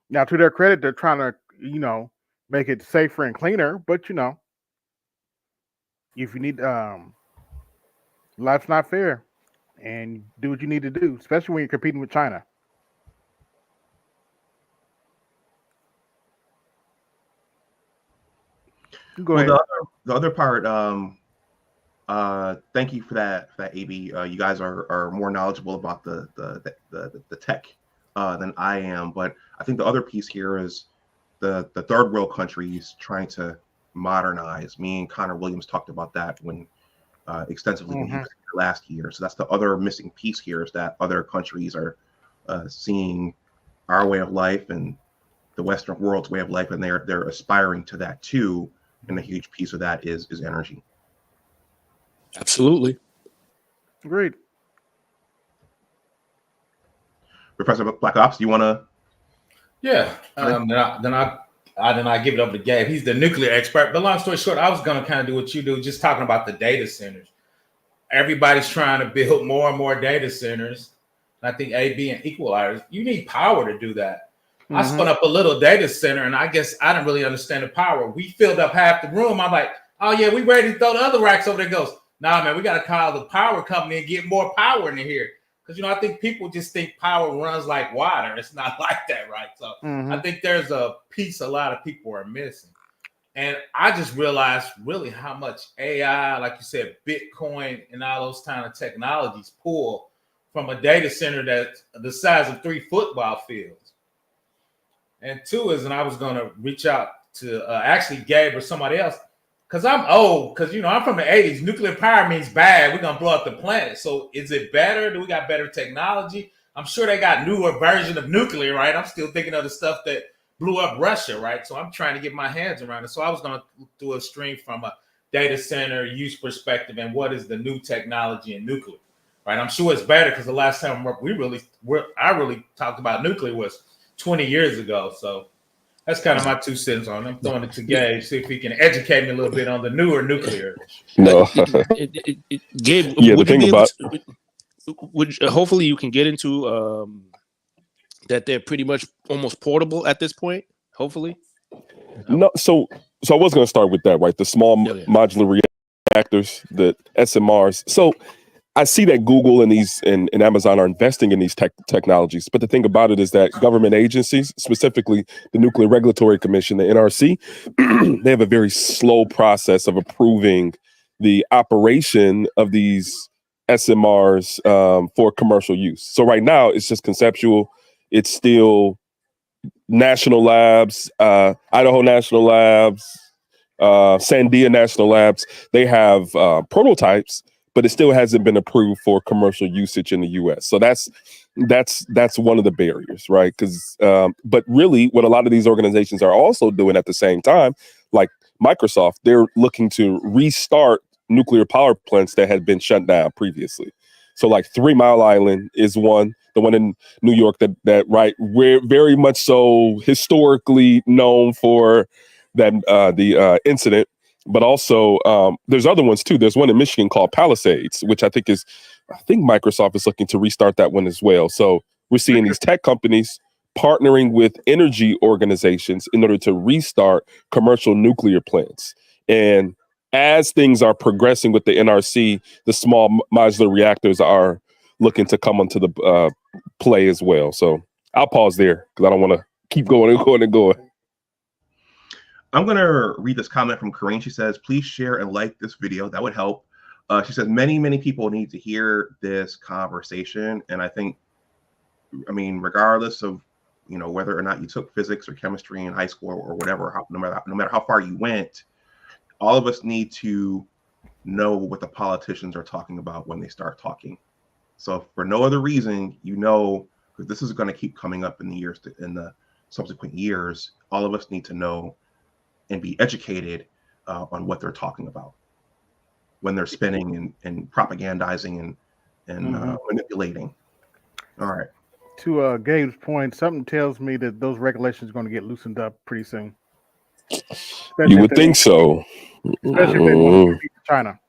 Now, to their credit, they're trying to, make it safer and cleaner. But if you need, life's not fair, and do what you need to do, especially when you're competing with China. Go Well, ahead. the other part, thank you for that, AB. You guys are more knowledgeable about the tech than I am, but I think the other piece here is the third world countries trying to modernize. Me and Connor Williams talked about that when extensively when he was here last year. So that's the other missing piece here, is that other countries are seeing our way of life and the Western world's way of life, and they're aspiring to that too. And a huge piece of that is energy. Absolutely. Agreed. Professor Black Ops, do you want to? Yeah. Then I give it over to Gabe. He's the nuclear expert. But long story short, I was going to kind of do what you do, just talking about the data centers. Everybody's trying to build more and more data centers. I think AB and equalizers, you need power to do that. I spun up a little data center, and I guess I didn't really understand the power. We filled up half the room. I'm like, oh yeah, we ready to throw the other racks over there. Goes, nah, man, we got to call the power company and get more power in here. Because, I think people just think power runs like water. It's not like that, right? So I think there's a piece a lot of people are missing. And I just realized really how much AI, like you said, Bitcoin and all those kind of technologies pull from a data center that's the size of 3 football fields. And two is, and I was going to reach out to actually Gabe or somebody else, because I'm old, because, I'm from the 80s. Nuclear power means bad. We're going to blow up the planet. So is it better? Do we got better technology? I'm sure they got newer version of nuclear, right? I'm still thinking of the stuff that blew up Russia, right? So I'm trying to get my hands around it. So I was going to do a stream from a data center use perspective and what is the new technology in nuclear, right? I'm sure it's better, because the last time I really talked about nuclear was 20 years ago. So that's kind of my 2 cents on it. I'm throwing it to Gabe, see if he can educate me a little bit on the newer nuclear. No. Gabe, Yeah, would the you thing be about hopefully you can get into that they're pretty much almost portable at this point. Hopefully. no. So I was going to start with that, right? The small modular reactors, the SMRs. So I see that Google and and Amazon are investing in these technologies. But the thing about it is that government agencies, specifically the Nuclear Regulatory Commission, the NRC, they have a very slow process of approving the operation of these SMRs for commercial use. So right now, it's just conceptual. It's still national labs, Idaho National Labs, Sandia National Labs. They have prototypes, but it still hasn't been approved for commercial usage in the U.S. So that's one of the barriers, right? Because but really, what a lot of these organizations are also doing at the same time, like Microsoft, they're looking to restart nuclear power plants that had been shut down previously. So like 3 Mile Island is one, the one in New York that right, we're very much so historically known for that the incident. But also, there's other ones too. There's one in Michigan called Palisades, which I think Microsoft is looking to restart that one as well. So we're seeing these tech companies partnering with energy organizations in order to restart commercial nuclear plants. And as things are progressing with the NRC, the small modular reactors are looking to come onto the play as well. So I'll pause there because I don't want to keep going and going and going. I'm going to read this comment from Corinne. She says, please share and like this video. That would help. She says, many people need to hear this conversation. And I think, regardless of, whether or not you took physics or chemistry in high school or whatever, no matter how far you went, all of us need to know what the politicians are talking about when they start talking. So for no other reason, because this is going to keep coming up in the subsequent years, all of us need to know and be educated on what they're talking about when they're spinning and propagandizing and manipulating. All right. To Gabe's point, something tells me that those regulations are going to get loosened up pretty soon. You would think so. Especially if they want to compete with China.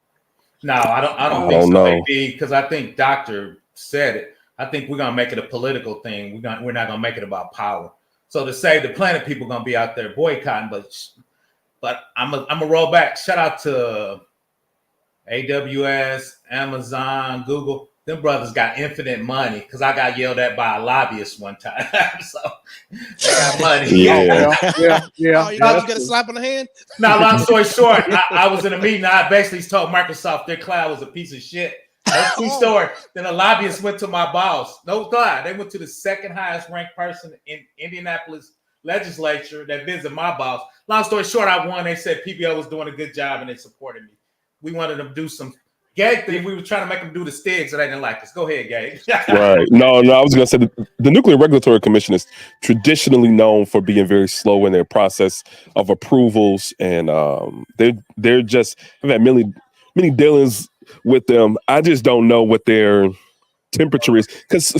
No, I don't think so, because I think Doctor said it. I think we're going to make it a political thing. We're not going to make it about power. So to say the planet people are going to be out there boycotting, but I'm a roll back. Shout out to AWS, Amazon, Google. Them brothers got infinite money, because I got yelled at by a lobbyist one time. So they got money. Yeah. Yeah. Oh, you know, you get a slap on the hand. Now, long story short, I was in a meeting. I basically told Microsoft their cloud was a piece of shit. That's true story. Then a lobbyist went to my boss. No God, they went to the second highest ranked person in Indianapolis legislature that visited my boss. Long story short, I won. They said PBO was doing a good job and they supported me. We wanted them to do some gag thing. We were trying to make them do the stigs, so they didn't like us. Go ahead, Gag. Right. No, I was going to say the Nuclear Regulatory Commission is traditionally known for being very slow in their process of approvals, and they're just I've had many dealings with them. I just don't know what their temperature is because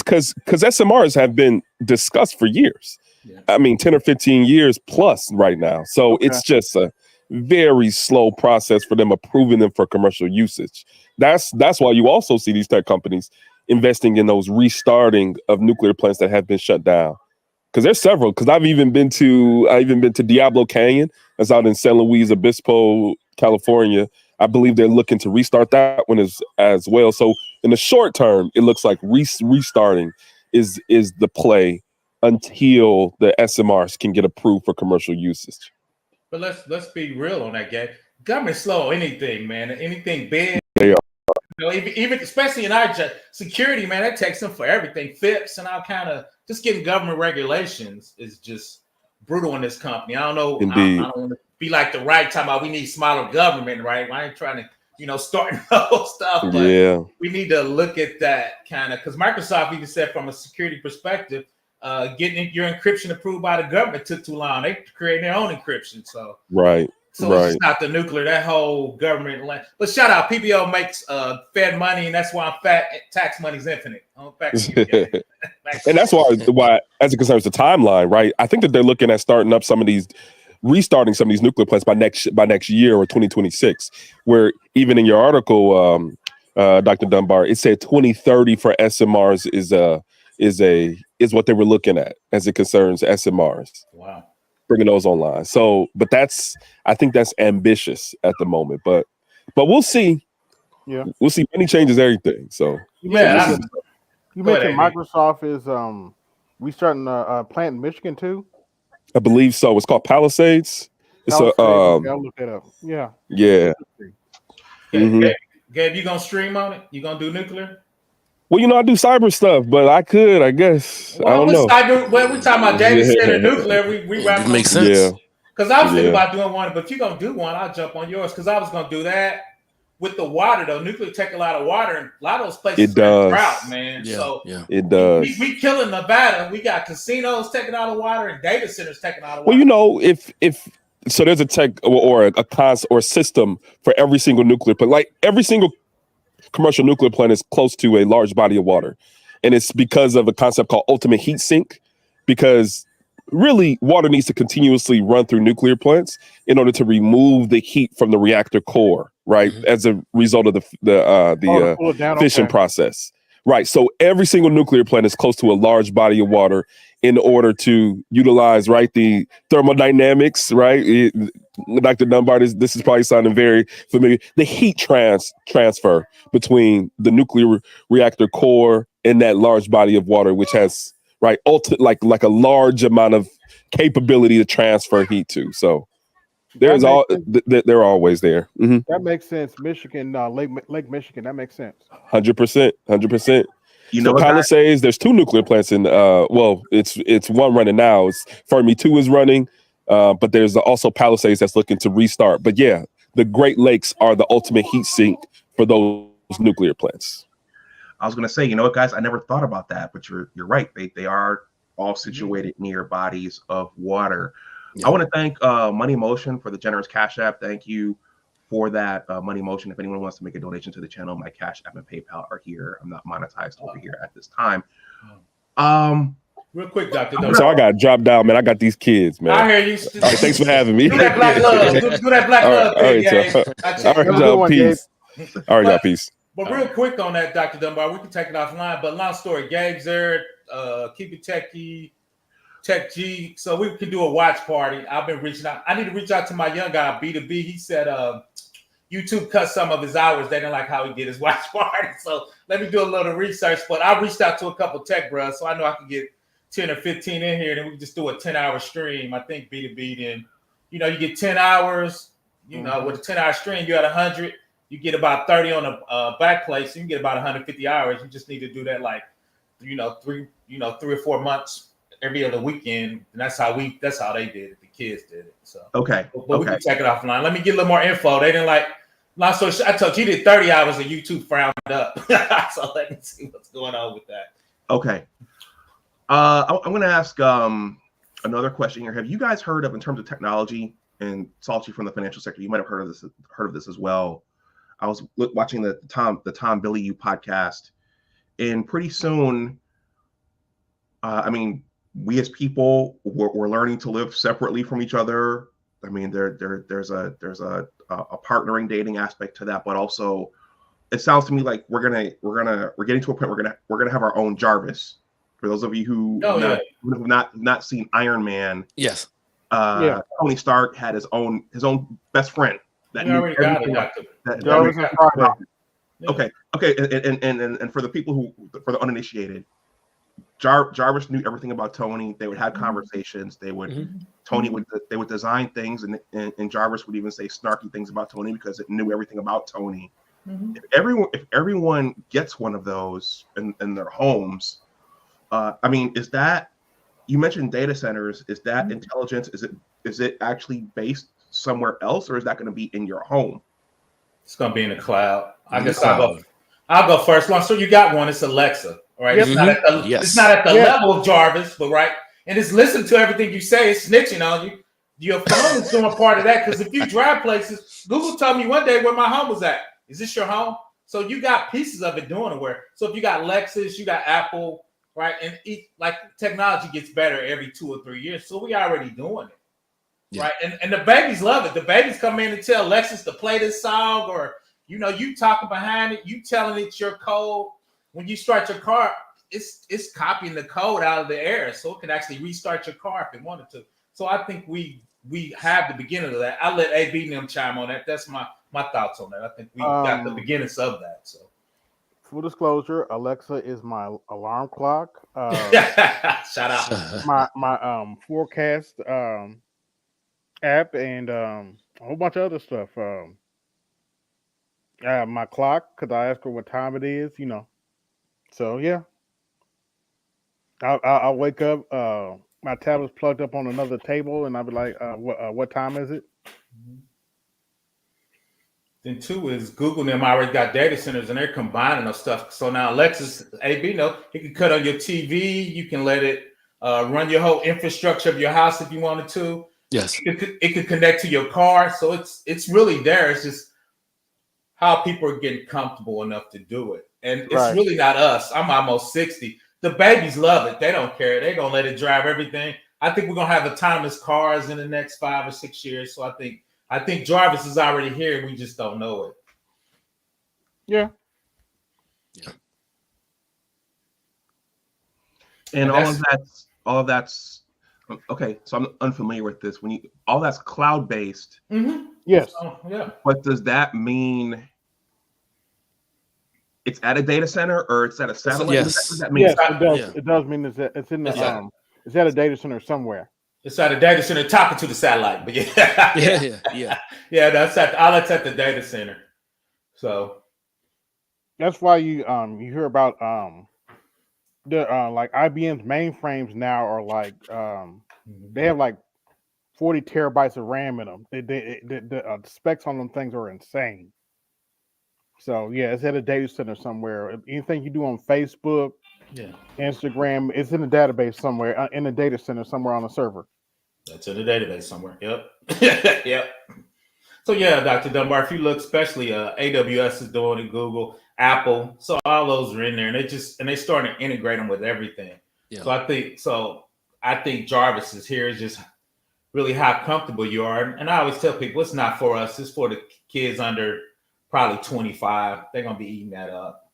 SMRs have been discussed for years. Yeah. I mean, 10 or 15 years plus right now. So It's just a very slow process for them approving them for commercial usage. That's why you also see these tech companies investing in those restarting of nuclear plants that have been shut down. Because there's several. Because I've even been to Diablo Canyon. That's out in San Luis Obispo, California. I believe they're looking to restart that one as well. So in the short term, it looks like restarting is the play until the SMRs can get approved for commercial usage. But let's be real on that, Gag. Government slow anything, man. Anything big. They are. You know, even especially in our security, man, that takes them for everything. FIPS and all kind of just getting government regulations is just brutal in this company. I don't know. Indeed. I don't want to be like the right time about we need smaller government, right? I ain't trying to, start those stuff, but we need to look at that kind of because Microsoft even said from a security perspective, getting your encryption approved by the government took too long. They created their own encryption, so it's just not the nuclear, that whole government land. But shout out, PBO makes Fed money, and that's why I'm fat. Tax money's infinite. Back to you, and that's why, as it concerns the timeline, right? I think that they're looking at restarting some of these nuclear plants by next year or 2026. Where even in your article, Dr. Dunbar, it said 2030 for SMRs is what they were looking at as it concerns SMRs. Wow. Bringing those online. So, but I think that's ambitious at the moment, but we'll see. Yeah. We'll see. Money changes everything. So you mentioned Microsoft is restarting a plant in Michigan too. I believe so. It's called Palisades. I'll look that up. Yeah. Yeah. Gabe, you gonna stream on it? You gonna do nuclear? Well, I do cyber stuff, but I could, I guess. Well, I don't know. We talking about data center nuclear. We wrap it makes sense. Yeah. Because I was thinking about doing one, but if you're gonna do one, I'll jump on yours. Because I was gonna do that with the water though. Nuclear take a lot of water, and a lot of those places are drought, man. Yeah, so it does. We killing Nevada. We got casinos taking all the water and data centers taking all the water. Well, if so, there's a tech or a system for every single nuclear plant. Like every single commercial nuclear plant is close to a large body of water, and it's because of a concept called ultimate heat sink. Because really, water needs to continuously run through nuclear plants in order to remove the heat from the reactor core, right? Mm-hmm. As a result of the fission process, right? So every single nuclear plant is close to a large body of water in order to utilize, right, the thermodynamics, right? Dr. Dunbar, this is probably sounding very familiar. The heat transfer between the nuclear reactor core and that large body of water, which has like a large amount of capability to transfer heat to. So they're always there. Mm-hmm. That makes sense. Michigan, Lake Michigan, that makes sense. 100%. Palisades, there's 2 nuclear plants in. It's one running now. It's Fermi 2 is running, but there's also Palisades that's looking to restart. But yeah, the Great Lakes are the ultimate heat sink for those nuclear plants. I was going to say, you know what, guys, I never thought about that, but you're right. They are all situated near bodies of water. Yeah. I want to thank Money Motion for the generous Cash App. Thank you for that, Money Motion. If anyone wants to make a donation to the channel, my Cash App and PayPal are here. I'm not monetized over here at this time. Real quick, Dr. So I got dropped down, man. I got these kids, man. I hear you. All right, thanks for having me. Do that black love. Do that black love thing, all right, y'all, peace. All right, y'all, peace. But real quick on that, Dr. Dunbar, we can take it offline. But long story, Gabe's there. Keep it techie, Tech G. So we can do a watch party. I've been reaching out. I need to reach out to my young guy, B2B. He said YouTube cut some of his hours. They didn't like how he did his watch party. So let me do a little research. But I reached out to a couple tech bros, so I know I can get 10 or 15 in here, then we can just do a 10-hour stream. I think B2B, then, you get 10 hours, with a 10-hour stream, you had 100, you get about 30 on the back place, you can get about 150 hours. You just need to do that 3 or 4 months every other weekend. And that's how they did it. The kids did it. So okay. But we can check it offline. Let me get a little more info. They didn't so I told you did 30 hours of YouTube frowned up. So let me see what's going on with that. Okay. I'm going to ask another question here. Have you guys heard of, in terms of technology, and Salty from the financial sector, you might have heard of this as well. I was watching the Tom Billy You podcast, and pretty soon, we as people we're learning to live separately from each other. I mean, there's a partnering dating aspect to that, but also it sounds to me like we're getting to a point we're gonna have our own Jarvis. For those of you who have not seen Iron Man, yes, Tony Stark had his own best friend that we already got it. Jarvis and Friday. Okay, and for the people for the uninitiated, Jarvis knew everything about Tony. They would have conversations. They would Tony would design things, and Jarvis would even say snarky things about Tony because it knew everything about Tony. If everyone gets one of those in their homes, is that, you mentioned data centers? Is that intelligence? Is it actually based somewhere else, or is that going to be in your home? It's going to be in the cloud. I guess I'll go first. So you got one. It's Alexa. Right, it's not at the level of Jarvis, but right, and it's listen to everything you say. It's snitching on you. Your phone is doing part of that, because if you drive places, Google told me one day where my home was at. Is this your home? So you got pieces of it doing it. Where, so if you got Lexus, you got Apple, right, and technology gets better every 2 or 3 years. So we already doing it, right? And the babies love it. The babies come in and tell Lexus to play this song, or you talking behind it, you telling it your code. When you start your car, it's copying the code out of the air, so it can actually restart your car if it wanted to. So I think we have the beginning of that. I'll let AB and them chime on that. That's my thoughts on that. I think we got the beginnings of that. So, full disclosure, Alexa is my alarm clock. Shout out. my forecast app, and a whole bunch of other stuff. My clock, because I ask her what time it is. So yeah, I'll wake up. My tablet's plugged up on another table, and I'll be like, "What time is it?" Then 2 is Google and them already got data centers, and they're combining those stuff. So now Alexa's AB, it can cut on your TV. You can let it run your whole infrastructure of your house if you wanted to. Yes, it could connect to your car. So it's really there. It's just how people are getting comfortable enough to do it. And it's really not us. I'm almost 60. The babies love it. They don't care. They're going to let it drive everything. I think we're going to have autonomous cars in the next 5 or 6 years. So I think Jarvis is already here. We just don't know it. Yeah. And all of that's okay. So I'm unfamiliar with this. All that's cloud-based. Yes. Yeah. But does that mean it's at a data center, or it's at a satellite? Yes. What does that mean? Yes, it does. Yeah. It does mean it's in the it's at a data center somewhere. It's at a data center talking to the satellite, but that's at the data center. So that's why you hear about the like IBM's mainframes now are like they have like 40 terabytes of RAM in them. The specs on them things are insane. So yeah, it's at a data center somewhere. Anything you do on Facebook, Instagram, it's in a database somewhere, in a data center somewhere on a server. That's in the database somewhere. Yep. Yep. So yeah, Dr. Dunbar, if you look, especially AWS is doing it, Google, Apple, so all those are in there, and they're starting to integrate them with everything. Yeah. So I think Jarvis is here is just really how comfortable you are. And I always tell people it's not for us, it's for the kids under probably 25. They're gonna be eating that up.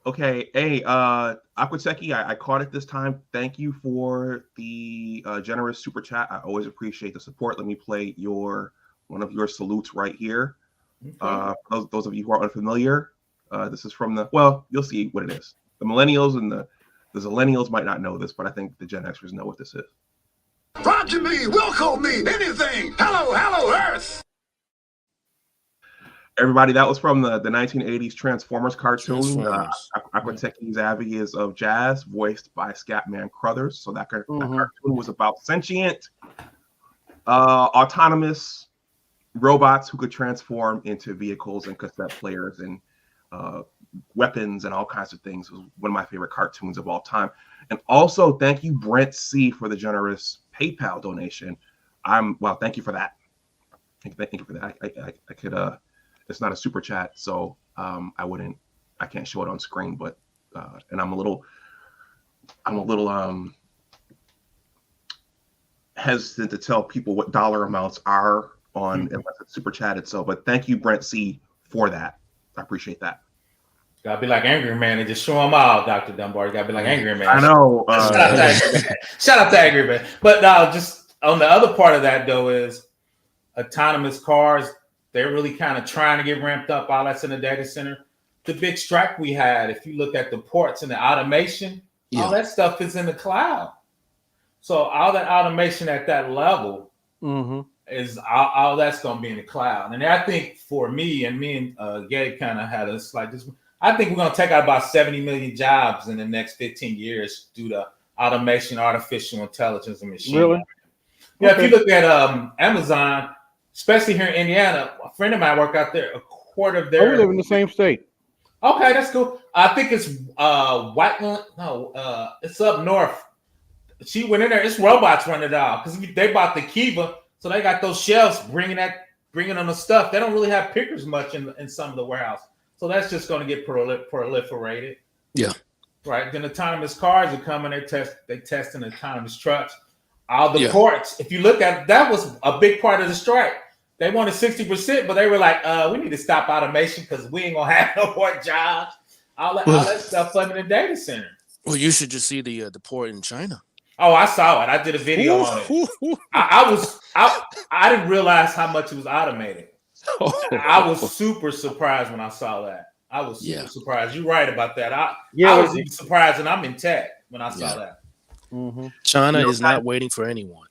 Okay, hey, Aquateki, I caught it this time. Thank you for the generous super chat. I always appreciate the support. Let me play one of your salutes right here. Okay. Those of you who are unfamiliar, this is from you'll see what it is. The millennials and The millennials might not know this, but I think the Gen Xers know what this is. Roger me, will call me, anything. Hello, Earth. Everybody, that was from the 1980s Transformers cartoon. Transformers. Aquatechi's Avi is of Jazz, voiced by Scatman Crothers. So that cartoon was about sentient, autonomous robots who could transform into vehicles and cassette players and weapons and all kinds of things. It was one of my favorite cartoons of all time. And also, thank you, Brent C., for the generous PayPal donation. Thank you for that. Thank you for that. I could it's not a super chat, so I can't show it on screen, but and I'm a little hesitant to tell people what dollar amounts are on unless it's super chatted. So, but thank you, Brent C., for that. I appreciate that. Gotta be like Angry Man and just show them all, Dr. Dunbar. You gotta be like Angry Man. I know. Shout out to Angry Man. But just on the other part of that, though, is autonomous cars. They're really kind of trying to get ramped up. All that's in the data center. The big strike we had, if you look at the ports and the automation, all that stuff is in the cloud. So all that automation at that level is all that's going to be in the cloud. And I think for me and Gabe kind of had us like this. I think we're going to take out about 70 million jobs in the next 15 years due to automation, artificial intelligence, and machine learning. Yeah, if you look at Amazon, especially here in Indiana, a friend of mine worked out there. A quarter of their. We live in the same state. Okay, that's cool. I think it's Whiteland. No, it's up north. She went in there. It's robots running it all because they bought the Kiva, so they got those shelves bringing on the stuff. They don't really have pickers much in some of the warehouse, so that's just going to get proliferated. Yeah. Right. Then autonomous cars are coming. They testing autonomous trucks. All the ports. If you look at that, was a big part of the strike. They wanted 60%, but they were like, we need to stop automation because we ain't gonna have no more jobs. All that stuff under the data center. Well, you should just see the port in China. Oh, I saw it. I did a video on it. I didn't realize how much it was automated. I was super surprised when I saw that. I was super surprised. You're right about that. I was even surprised, and I'm in tech when I saw that. China is not waiting for anyone.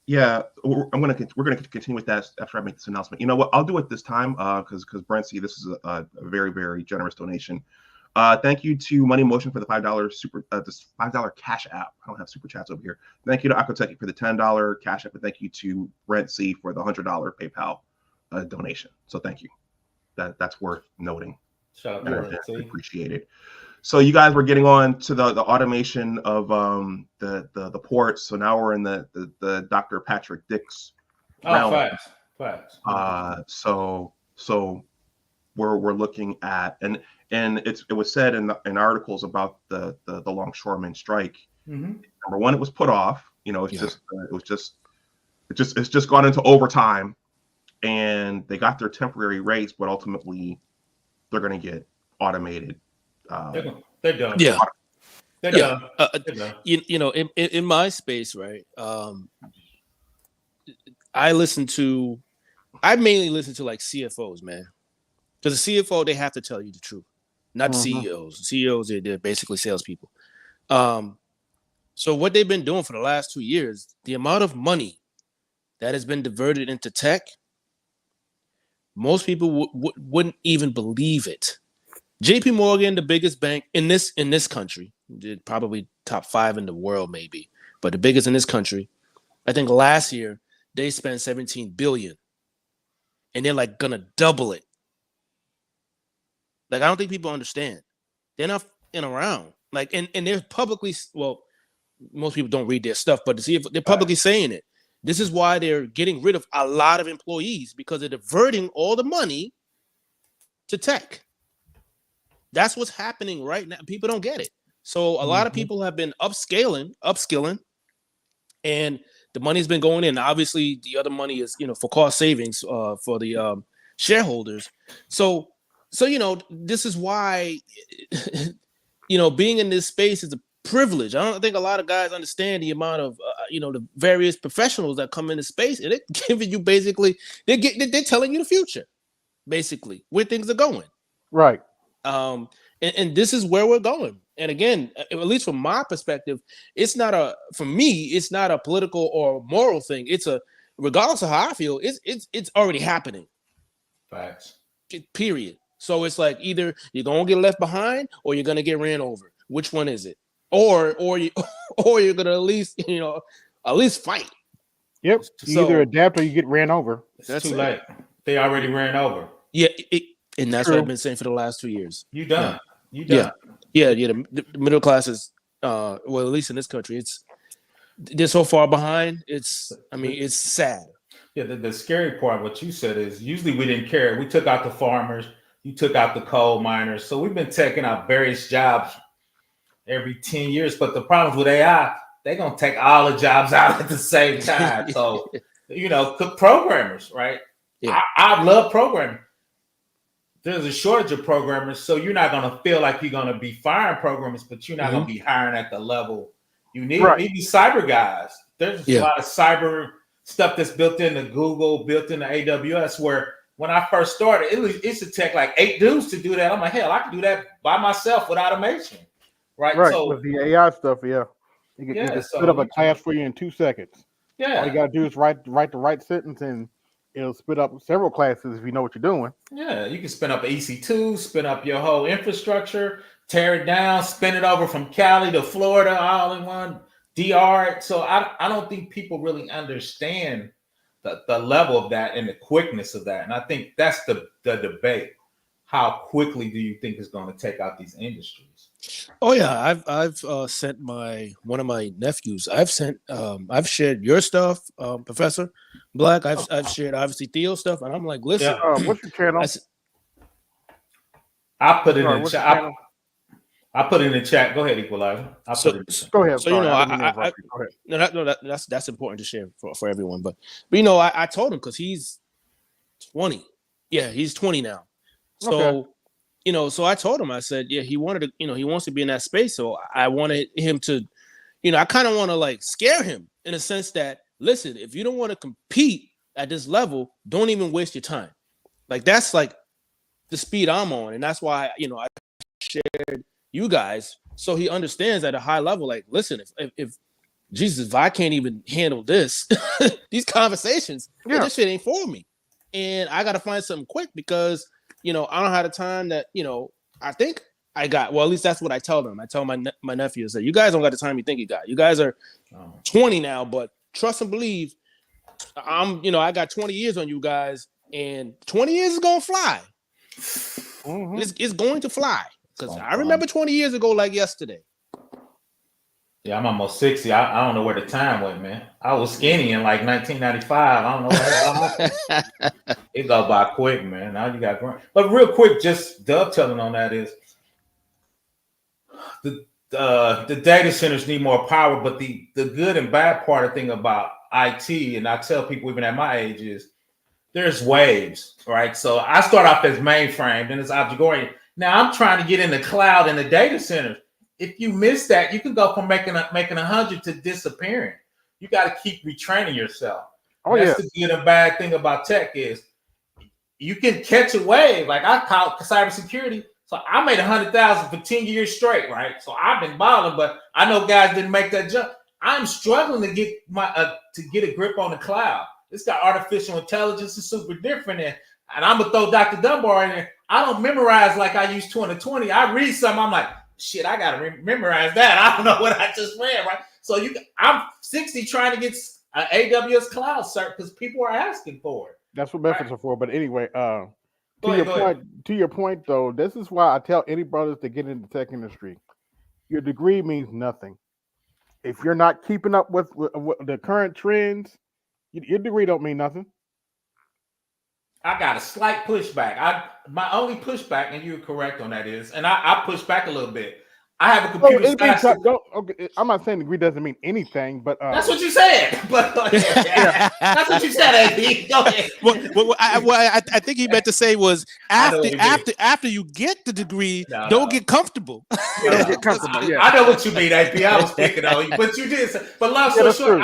Yeah, we're gonna continue with that after I make this announcement. You know what? I'll do it this time because Brent C., this is a very, very generous donation. Thank you to Money Motion for the $5 this $5 Cash App. I don't have super chats over here. Thank you to Aquatechi for the $10 Cash App, and thank you to Brent C. for the $100 PayPal donation. So thank you. That's worth noting. Shout out to I appreciate it. So you guys were getting on to the automation of the ports. So now we're in the Dr. Patrick Dix realm. Facts. So we're looking at and it was said in articles about the longshoremen strike. Number one, it was put off. You know, it's just gone into overtime, and they got their temporary rates, but ultimately they're going to get automated. They're done. Yeah. They're done. You know, in my space, right? I mainly listen to like CFOs, man, because the CFO, they have to tell you the truth, not CEOs. CEOs, they're basically salespeople. So what they've been doing for the last 2 years, the amount of money that has been diverted into tech, most people wouldn't even believe it. JP Morgan, the biggest bank in this country, probably top 5 in the world, maybe, but the biggest in this country. I think last year they spent $17 billion, and they're like gonna double it. Like, I don't think people understand. They're not around. Like, and they're publicly, well, most people don't read their stuff, but to see if they're publicly saying it. This is why they're getting rid of a lot of employees, because they're diverting all the money to tech. That's what's happening right now. People don't get it. So a lot of people have been upskilling, and the money's been going in. Obviously, the other money is, for cost savings for the shareholders. So this is why, being in this space is a privilege. I don't think a lot of guys understand the amount of, the various professionals that come into space, and they're giving you basically, they're telling you the future, basically, where things are going. Right. And this is where we're going. And again, at least from my perspective, it's not a political or moral thing. It's regardless of how I feel, it's already happening. Facts. Period. So it's like either you're gonna get left behind or you're gonna get ran over. Which one is it? Or you're gonna at least fight. Yep. You either adapt or you get ran over. That's too late. They already ran over. Yeah, and that's what I've been saying for the last 2 years. You done. Yeah. You done. Yeah. The middle class is well, at least in this country, they're so far behind. It's sad. Yeah, the scary part, what you said is usually we didn't care. We took out the farmers, you took out the coal miners. So we've been taking out various jobs every 10 years. But the problems with AI, they're going to take all the jobs out at the same time. So, programmers, right? Yeah. I love programming. There's a shortage of programmers. So you're not going to feel like you're going to be firing programmers, but you're not going to be hiring at the level you need. Right. Maybe cyber guys. There's a lot of cyber stuff that's built into Google, built into AWS, where when I first started, it used to take like 8 dudes to do that. I'm like, hell, I can do that by myself with automation. Right. So with the AI stuff, you can set up a class for you in 2 seconds. Yeah. All you gotta do is write the right sentence and it'll spit up several classes if you know what you're doing. Yeah, you can spin up EC2, spin up your whole infrastructure, tear it down, spin it over from Cali to Florida, all in one, DR it. So I don't think people really understand the level of that and the quickness of that. And I think that's the debate. How quickly do you think it's going to take out these industries? Oh yeah, I've sent one of my nephews. I've shared your stuff, Professor Black. I've shared obviously Theo's stuff, and I'm like, listen, what's your channel? I put it in the chat. I put it in the chat. Go ahead, Equalizer. Go ahead. So that's important to share for everyone. But I told him because he's 20. Yeah, he's 20 now. So. So I told him, I said, yeah, he wanted to, he wants to be in that space. So I wanted him to, I kind of want to like scare him in a sense that, listen, if you don't want to compete at this level, don't even waste your time. Like, that's like the speed I'm on. And that's why, I shared you guys. So he understands at a high level, like, listen, if Jesus, if I can't even handle this, these conversations, this shit ain't for me. And I got to find something quick because, I don't have the time that, I think I got. Well, at least that's what I tell them. I tell my nephews that you guys don't got the time you think you got. You guys are 20 now, but trust and believe, I got 20 years on you guys, and 20 years is going to fly. Mm-hmm. It's going to fly. Because I remember 20 years ago like yesterday. Yeah, I'm almost 60. I don't know where the time went, man. I was skinny in like 1995. I don't know where it go by quick, man. Now you got grown. But real quick, just dovetailing on that is the data centers need more power, but the good and bad part of thing about IT, and I tell people even at my age, is there's waves, right? So I start off as mainframe, then it's object-oriented. Now I'm trying to get in the cloud and the data centers. If you miss that, you can go from making 100 to disappearing. You got to keep retraining yourself. That's the good and bad thing about tech is you can catch a wave. Like I call cybersecurity. So I made 100,000 for 10 years straight, right? So I've been balling, but I know guys didn't make that jump. I'm struggling to get to get a grip on the cloud. It's got artificial intelligence. It's super different. And I'm going to throw Dr. Dunbar in there. I don't memorize like I used to in the 20. I read something. I'm like, shit, I gotta memorize that. I don't know what I just read, right? So I'm 60 trying to get an AWS cloud cert because people are asking for it. That's what methods are for. But anyway, to your point though, this is why I tell any brothers to get into the tech industry. Your degree means nothing if you're not keeping up with the current trends. Your degree don't mean nothing. I got a slight pushback. My only pushback, and you're correct on that, is, and I push back a little bit. I have a computer science. I'm not saying degree doesn't mean anything, but that's what you said. But that's what you said, AB. Go ahead. I think he meant to say was after you get the degree, don't get comfortable. Don't get comfortable. Yeah. I know what you mean, AB. I was picking on you, but you did. But long story short,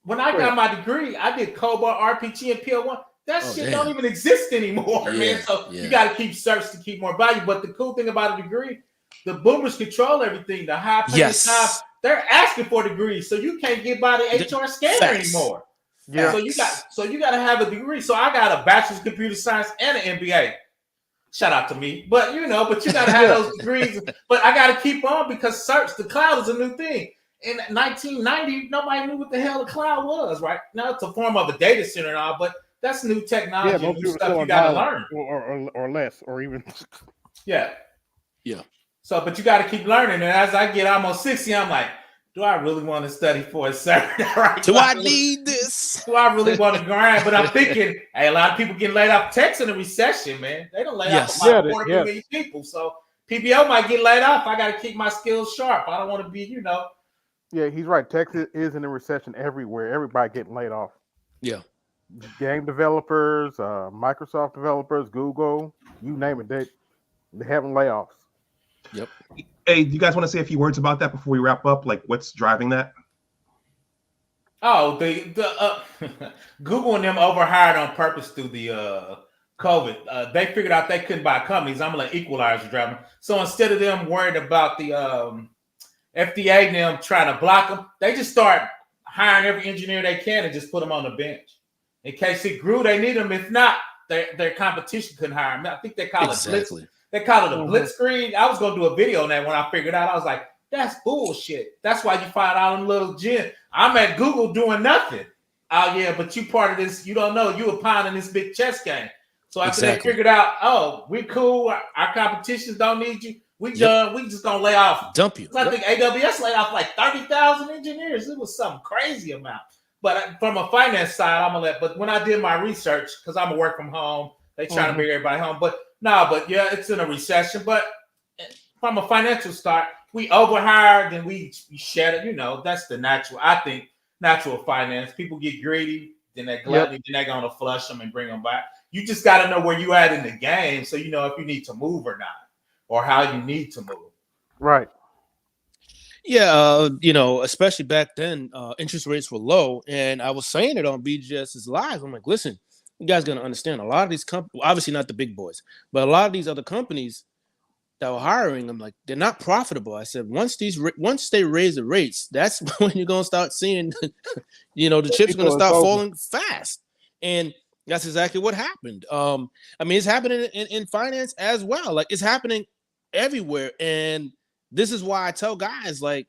when I got my degree, I did COBOL, RPG, and PL1. That shit don't even exist anymore, man. So you got to keep search to keep more value. But the cool thing about a degree, The boomers control everything. The high paid jobs, they're asking for degrees, so you can't get by the HR scanner anymore. Yeah. So you got to have a degree. So I got a bachelor's of computer science and an MBA. Shout out to me, but you got to have those degrees. But I got to keep on because the cloud is a new thing. In 1990, nobody knew what the hell the cloud was. Right now, it's a form of a data center and all, but that's new technology, and new stuff you got to learn, or less, or even. Yeah. Yeah. So, but you got to keep learning. And as I get almost 60, I'm like, do I really want to study for a cert? Right? Do I need this? Do I really want to grind? But I'm thinking, hey, a lot of people getting laid off. Tech's in a recession, man. They don't lay off about 40 million people. So PBO might get laid off. I got to keep my skills sharp. I don't want to be, Yeah, he's right. Tech is in a recession everywhere. Everybody getting laid off. Yeah. Game developers, Microsoft developers, Google, you name it. They're having layoffs. Yep. Hey, do you guys want to say a few words about that before we wrap up? Like, what's driving that? Oh, the Google and them overhired on purpose through the COVID. They figured out they couldn't buy companies. I'm gonna let Equalizer drive them. So instead of them worried about the FDA and them trying to block them, they just start hiring every engineer they can and just put them on the bench. In case it grew, they need them. If not, their competition couldn't hire them. I think they call it blitz. They call it a blitzkrieg. I was gonna do a video on that when I figured out. I was like, that's bullshit. That's why you find all them little gym. I'm at Google doing nothing. Oh yeah, but you part of this. You don't know. You a pawn in this big chess game. So after they figured out, oh, we cool. Our competitions don't need you. We done. We just gonna lay off. Dump you. So I think AWS laid off like 30,000 engineers. It was some crazy amount. But from a finance side, I'm gonna let. But when I did my research, because I'm gonna work from home, they trying to bring everybody home. But yeah, it's in a recession. But from a financial start, we overhired and we shed it. That's the natural. I think natural finance. People get greedy, then they're gluttony, then they're gonna flush them and bring them back. You just got to know where you at in the game, so you know if you need to move or not, or how you need to move. Right. Yeah, especially back then, interest rates were low, and I was saying it on BGS's live. I'm like, listen, you guys gonna understand. A lot of these companies, obviously not the big boys, but a lot of these other companies that were hiring, I'm like, they're not profitable. I said, once they raise the rates, that's when you're gonna start seeing, the chips are gonna start falling fast, and that's exactly what happened. It's happening in finance as well. Like, it's happening everywhere, and this is why I tell guys, like,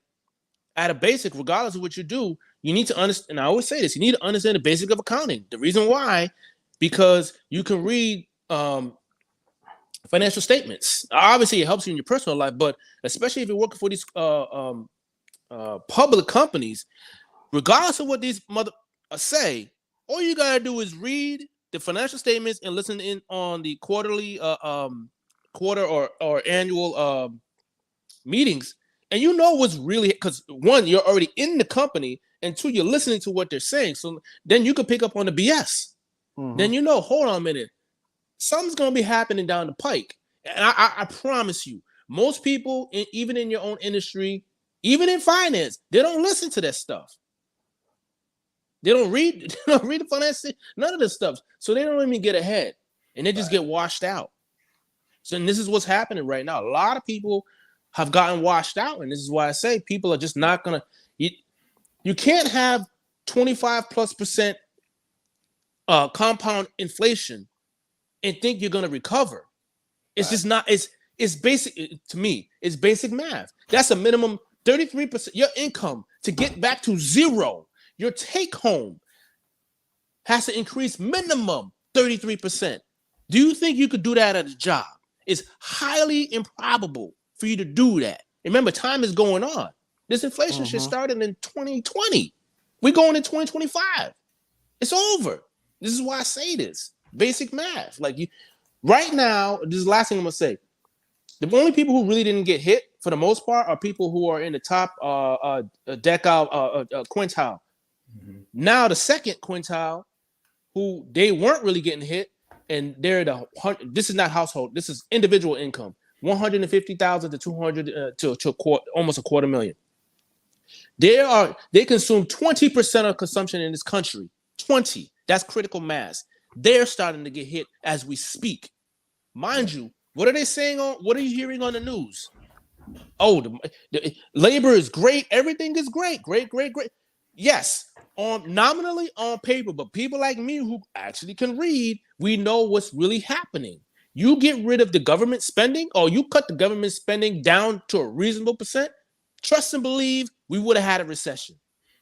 at a basic, regardless of what you do, you need to understand. And I always say this: you need to understand the basic of accounting. The reason why, because you can read financial statements. Obviously, it helps you in your personal life, but especially if you're working for these public companies, regardless of what these say, all you gotta do is read the financial statements and listen in on the quarterly, quarter or annual meetings, and what's really, because one, you're already in the company, and two, you're listening to what they're saying. So then you can pick up on the BS. Then hold on a minute, something's gonna be happening down the pike, and I promise you, most people, even in your own industry, even in finance, they don't listen to that stuff. They don't read the finance, none of this stuff. So they don't even get ahead, and they just get washed out. So, and this is what's happening right now. A lot of people have gotten washed out, and this is why I say people are just not gonna. You can't have 25+% compound inflation and think you're gonna recover. It's just not. It's basic to me. It's basic math. That's a minimum 33%. Your income to get back to zero. Your take home has to increase minimum 33%. Do you think you could do that at a job? It's highly improbable for you to do that. Remember, time is going on. This inflation shit started in 2020. We're going in 2025. It's over. This is why I say this. Basic math. Like, right now, this is the last thing I'm gonna say. The only people who really didn't get hit, for the most part, are people who are in the top quintile. Now the second quintile, who they weren't really getting hit, and they're this is not household, this is individual income, 150,000 to 200 to almost $250,000. They consume 20% of consumption in this country. 20. That's critical mass. They're starting to get hit as we speak. Mind you, what are they saying what are you hearing on the news? Oh, the labor is great. Everything is great. Great. Yes, nominally on paper, but people like me who actually can read, we know what's really happening. You get rid of the government spending, or you cut the government spending down to a reasonable percent, trust and believe we would have had a recession.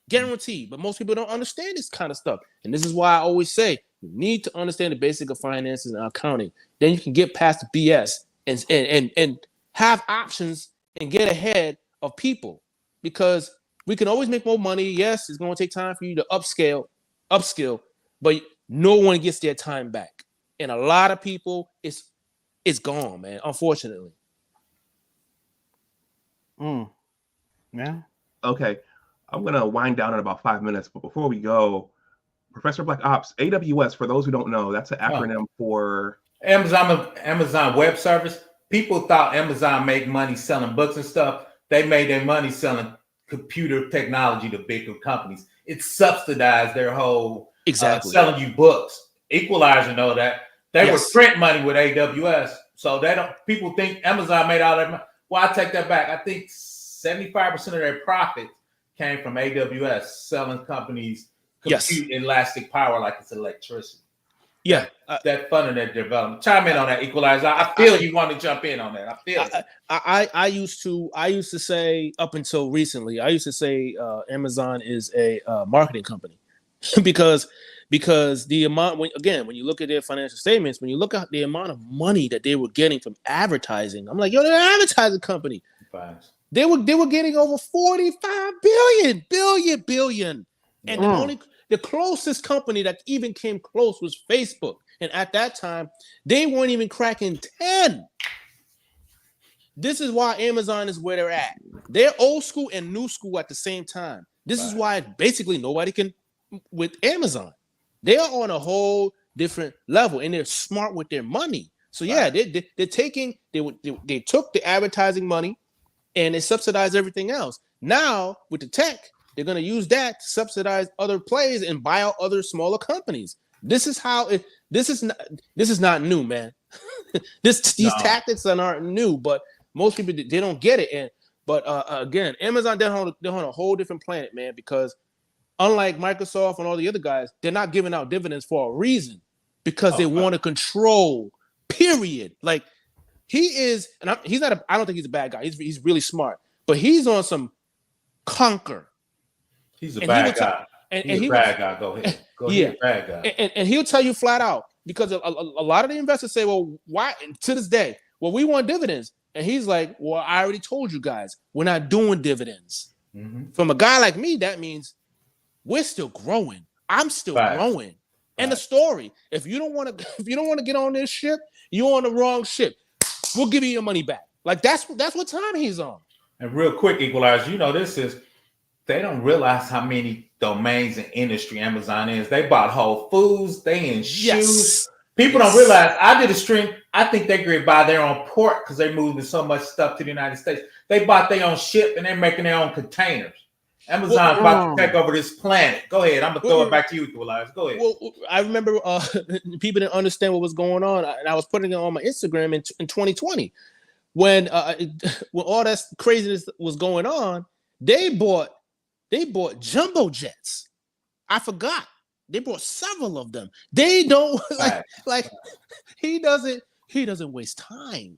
Guaranteed. But most people don't understand this kind of stuff. And this is why I always say you need to understand the basic of finances and accounting. Then you can get past the BS and have options and get ahead of people, because we can always make more money. Yes, it's going to take time for you to upskill, but no one gets their time back. And a lot of people, it's gone, man, unfortunately. Yeah. Okay. I'm going to wind down in about 5 minutes. But before we go, Professor Black Ops, AWS, for those who don't know, that's an acronym for Amazon Web Service. People thought Amazon made money selling books and stuff. They made their money selling computer technology to bigger companies. It subsidized their whole selling you books. Equalizer know that. They were print money with AWS. So they don't. People think Amazon made all that money. Well, I take that back. I think 75% of their profits came from AWS selling companies compute elastic power like it's electricity. Yeah, that funding that development. Chime in on that, Equalizer. I feel you want to jump in on that. I feel it. I used to say, up until recently, I used to say Amazon is a marketing company because the amount, when you look at their financial statements, when you look at the amount of money that they were getting from advertising, I'm like, yo, they're an advertising company. Thanks. They were getting over 45 billion, and the closest company that even came close was Facebook. And at that time, they weren't even cracking 10. This is why Amazon is where they're at. They're old school and new school at the same time. This is why basically nobody can with Amazon. They are on a whole different level, and they're smart with their money. So yeah, they're taking, they took the advertising money and they subsidized everything else. Now with the tech, they're going to use that to subsidize other plays and buy out other smaller companies. This is how this is not new, man. These tactics aren't new, but most people, they don't get it. But again, Amazon, they're on a whole different planet, man, because unlike Microsoft and all the other guys, they're not giving out dividends for a reason, because they want to control, period. Like he is, and he's not I don't think he's a bad guy. He's really smart, but he's on some conquer. He's a bad guy. He's a bad guy. Go ahead. Bad guy. And he'll tell you flat out, because a lot of the investors say, well, why, to this day, well, we want dividends. And he's like, well, I already told you guys, we're not doing dividends. Mm-hmm. From a guy like me, that means we're still growing. I'm still growing. And the story, if you don't want to get on this ship, you're on the wrong ship. We'll give you your money back. Like that's what time he's on. And real quick, Equalizer, they don't realize how many domains and industry Amazon is. They bought Whole Foods. They in shoes. People don't realize. I did a stream. I think they could buy their own port because they're moving so much stuff to the United States. They bought their own ship and they're making their own containers. Amazon's about to take over this planet. Go ahead. I'm going to throw it back to you, Equalizer. Go ahead. Well, I remember people didn't understand what was going on. And I was putting it on my Instagram in 2020. When all that craziness was going on, they bought jumbo jets. I forgot. They bought several of them. They don't like he doesn't waste time.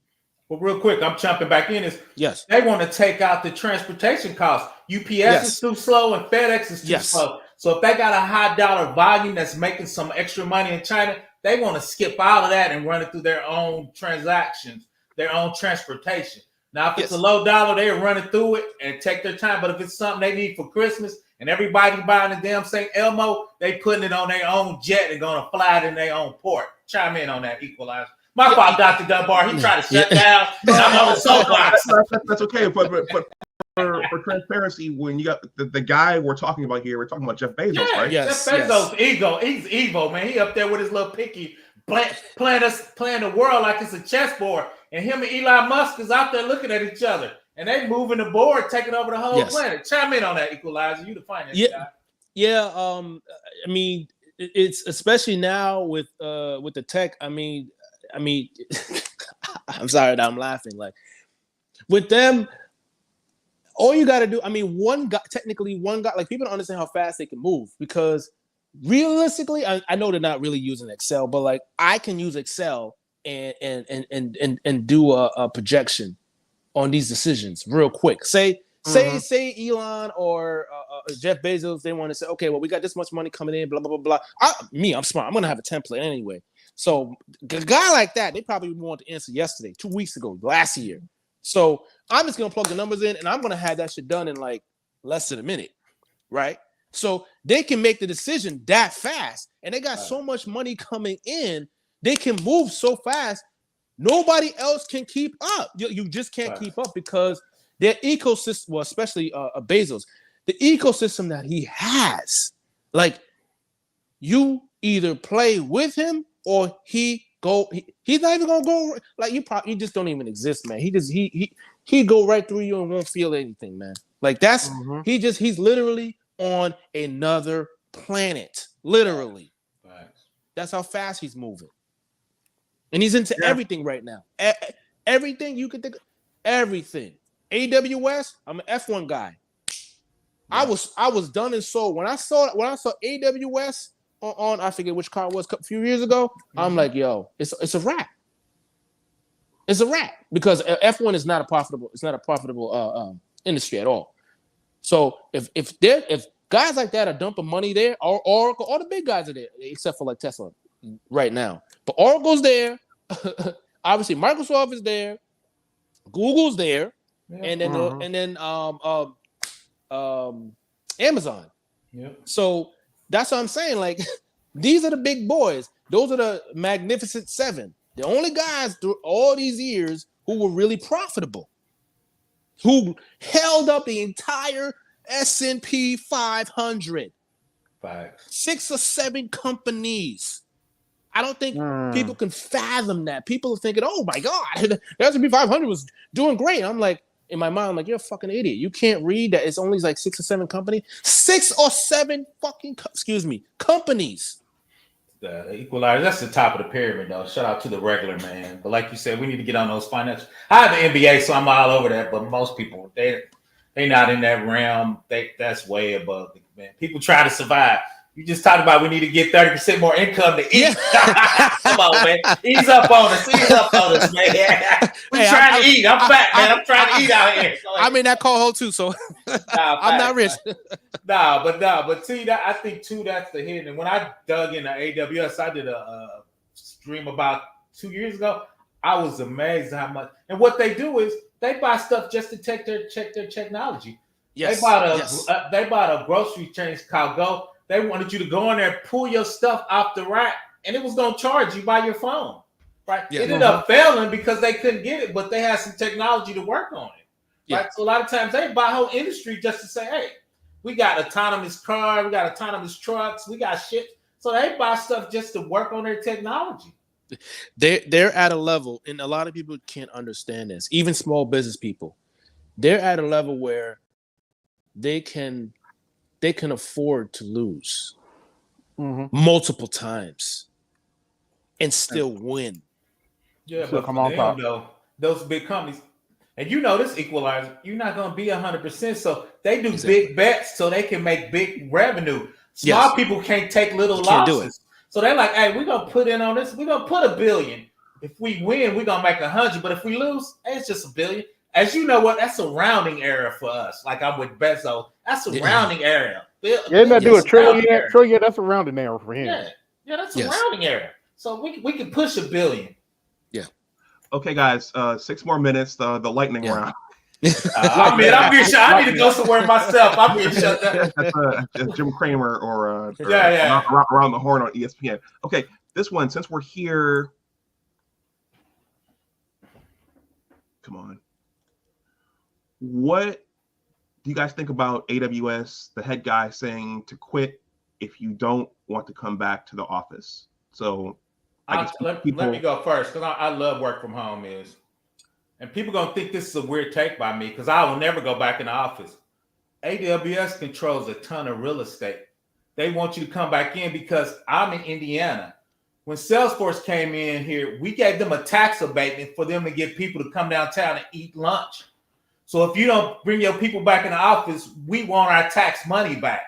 Well, real quick, I'm jumping back in. They want to take out the transportation costs. UPS is too slow and FedEx is too slow. So if they got a high dollar volume that's making some extra money in China, they want to skip out of that and run it through their own transactions, their own transportation. Now, if it's a low dollar, they're running through it and take their time. But if it's something they need for Christmas and everybody buying the damn St. Elmo, they putting it on their own jet and going to fly it in their own port. Chime in on that, Equalizer. My fault, Dr. Dunbar. He tried to shut down. I'm on the soapbox. That's okay. But for transparency, when you got the guy we're talking about here, we're talking about Jeff Bezos, right? Jeff Bezos, ego. He's evil, man. He up there with his little pinky playing the world like it's a chessboard. And him and Elon Musk is out there looking at each other. And they moving the board, taking over the whole planet. Chime in on that, Equalizer. You the finance guy. Yeah. I mean, it's especially now with the tech. I mean, I'm sorry that I'm laughing. Like, With them, all you got to do, I mean, one guy, like people don't understand how fast they can move because realistically, I know they're not really using Excel, but like I can use Excel and do a projection on these decisions real quick. Say Elon or Jeff Bezos, they want to say, okay, well, we got this much money coming in, blah, blah, blah, blah. I'm smart. I'm going to have a template anyway. So a guy like that, they probably want the answer yesterday, 2 weeks ago, last year. So I'm just going to plug the numbers in and I'm going to have that shit done in like less than a minute, right? So they can make the decision that fast and they got so much money coming in, they can move so fast, nobody else can keep up. You just can't keep up because their ecosystem, well, especially Bezos, the ecosystem that he has, like you either play with him or he's not even gonna go. Like you just don't even exist, man. He go right through you and won't feel anything, man. Like that's he's literally on another planet, literally. That's how fast he's moving, and he's into everything right now. Everything you can think of, everything. AWS, I'm an F1 guy. Yeah. I was done and sold when I saw AWS on I forget which car it was a few years ago. I'm like, yo, it's a wrap. It's a wrap because F1 is not a profitable industry at all. So if guys like that are dumping money there, or Oracle, all the big guys are there, except for like Tesla right now. But Oracle's there. Obviously, Microsoft is there. Google's there. Yeah. And then Amazon. Yeah. So that's what I'm saying. Like these are the big boys. Those are the Magnificent Seven. The only guys through all these years who were really profitable, who held up the entire S&P 500. 6 or 7 companies. I don't think people can fathom that. People are thinking, "Oh my God, the S&P 500 was doing great." I'm like. In my mind, I'm like, you're a fucking idiot. You can't read that it's only like 6 or 7 companies. 6 or 7 fucking, companies. The equalizer, that's the top of the pyramid, though. Shout out to the regular man. But like you said, we need to get on those financial. I have the MBA, so I'm all over that. But most people, they not in that realm. That's way above it, man. People try to survive. You just talked about we need to get 30% more income to eat. Yeah. Come on, man. Ease up on us, man. We're trying to eat. I'm fat, man. I'm trying to eat out here. I'm in that cohort too, so I'm not rich. But see that I think too that's the hidden. And when I dug into AWS, I did a stream about 2 years ago. I was amazed how much. And what they do is they buy stuff just to check their technology. Yes. They bought a grocery chain called Go. They wanted you to go in there, pull your stuff off the rack, and it was going to charge you by your phone. Right? Yeah. It ended up failing because they couldn't get it, but they had some technology to work on it. Yeah. Right? So a lot of times they buy a whole industry just to say, hey, we got autonomous cars, we got autonomous trucks, we got shit. So they buy stuff just to work on their technology. They're at a level, and a lot of people can't understand this, even small business people. They're at a level where they can afford to lose multiple times and still win. Yeah, but come on, though, those big companies, and you know this equalizer, you're not going to be 100%. So they do big bets so they can make big revenue. Small people can't take little losses. So they're like, hey, we're going to put in on this. We're going to put $1 billion. If we win, we're going to make 100. But if we lose, hey, it's just $1 billion. As you know what, that's a rounding error for us. Like I'm with Bezos. That's a rounding error. Isn't that do a trillion? That's a rounding error for him. Yeah, that's a rounding error. So we can push $1 billion. Yeah. Okay, guys. 6 more minutes. The lightning round. I'm being shut. I need to go somewhere myself. I'm being shut down. That's Jim Cramer or Around the Horn on ESPN. Okay, this one, since we're here. Come on. What do you guys think about AWS, the head guy saying to quit if you don't want to come back to the office? So let me go first because I love work from home and people going to think this is a weird take by me because I will never go back in the office. AWS controls a ton of real estate. They want you to come back in because I'm in Indiana. when Salesforce came in here, we gave them a tax abatement for them to get people to come downtown and eat lunch. So if you don't bring your people back in the office, we want our tax money back.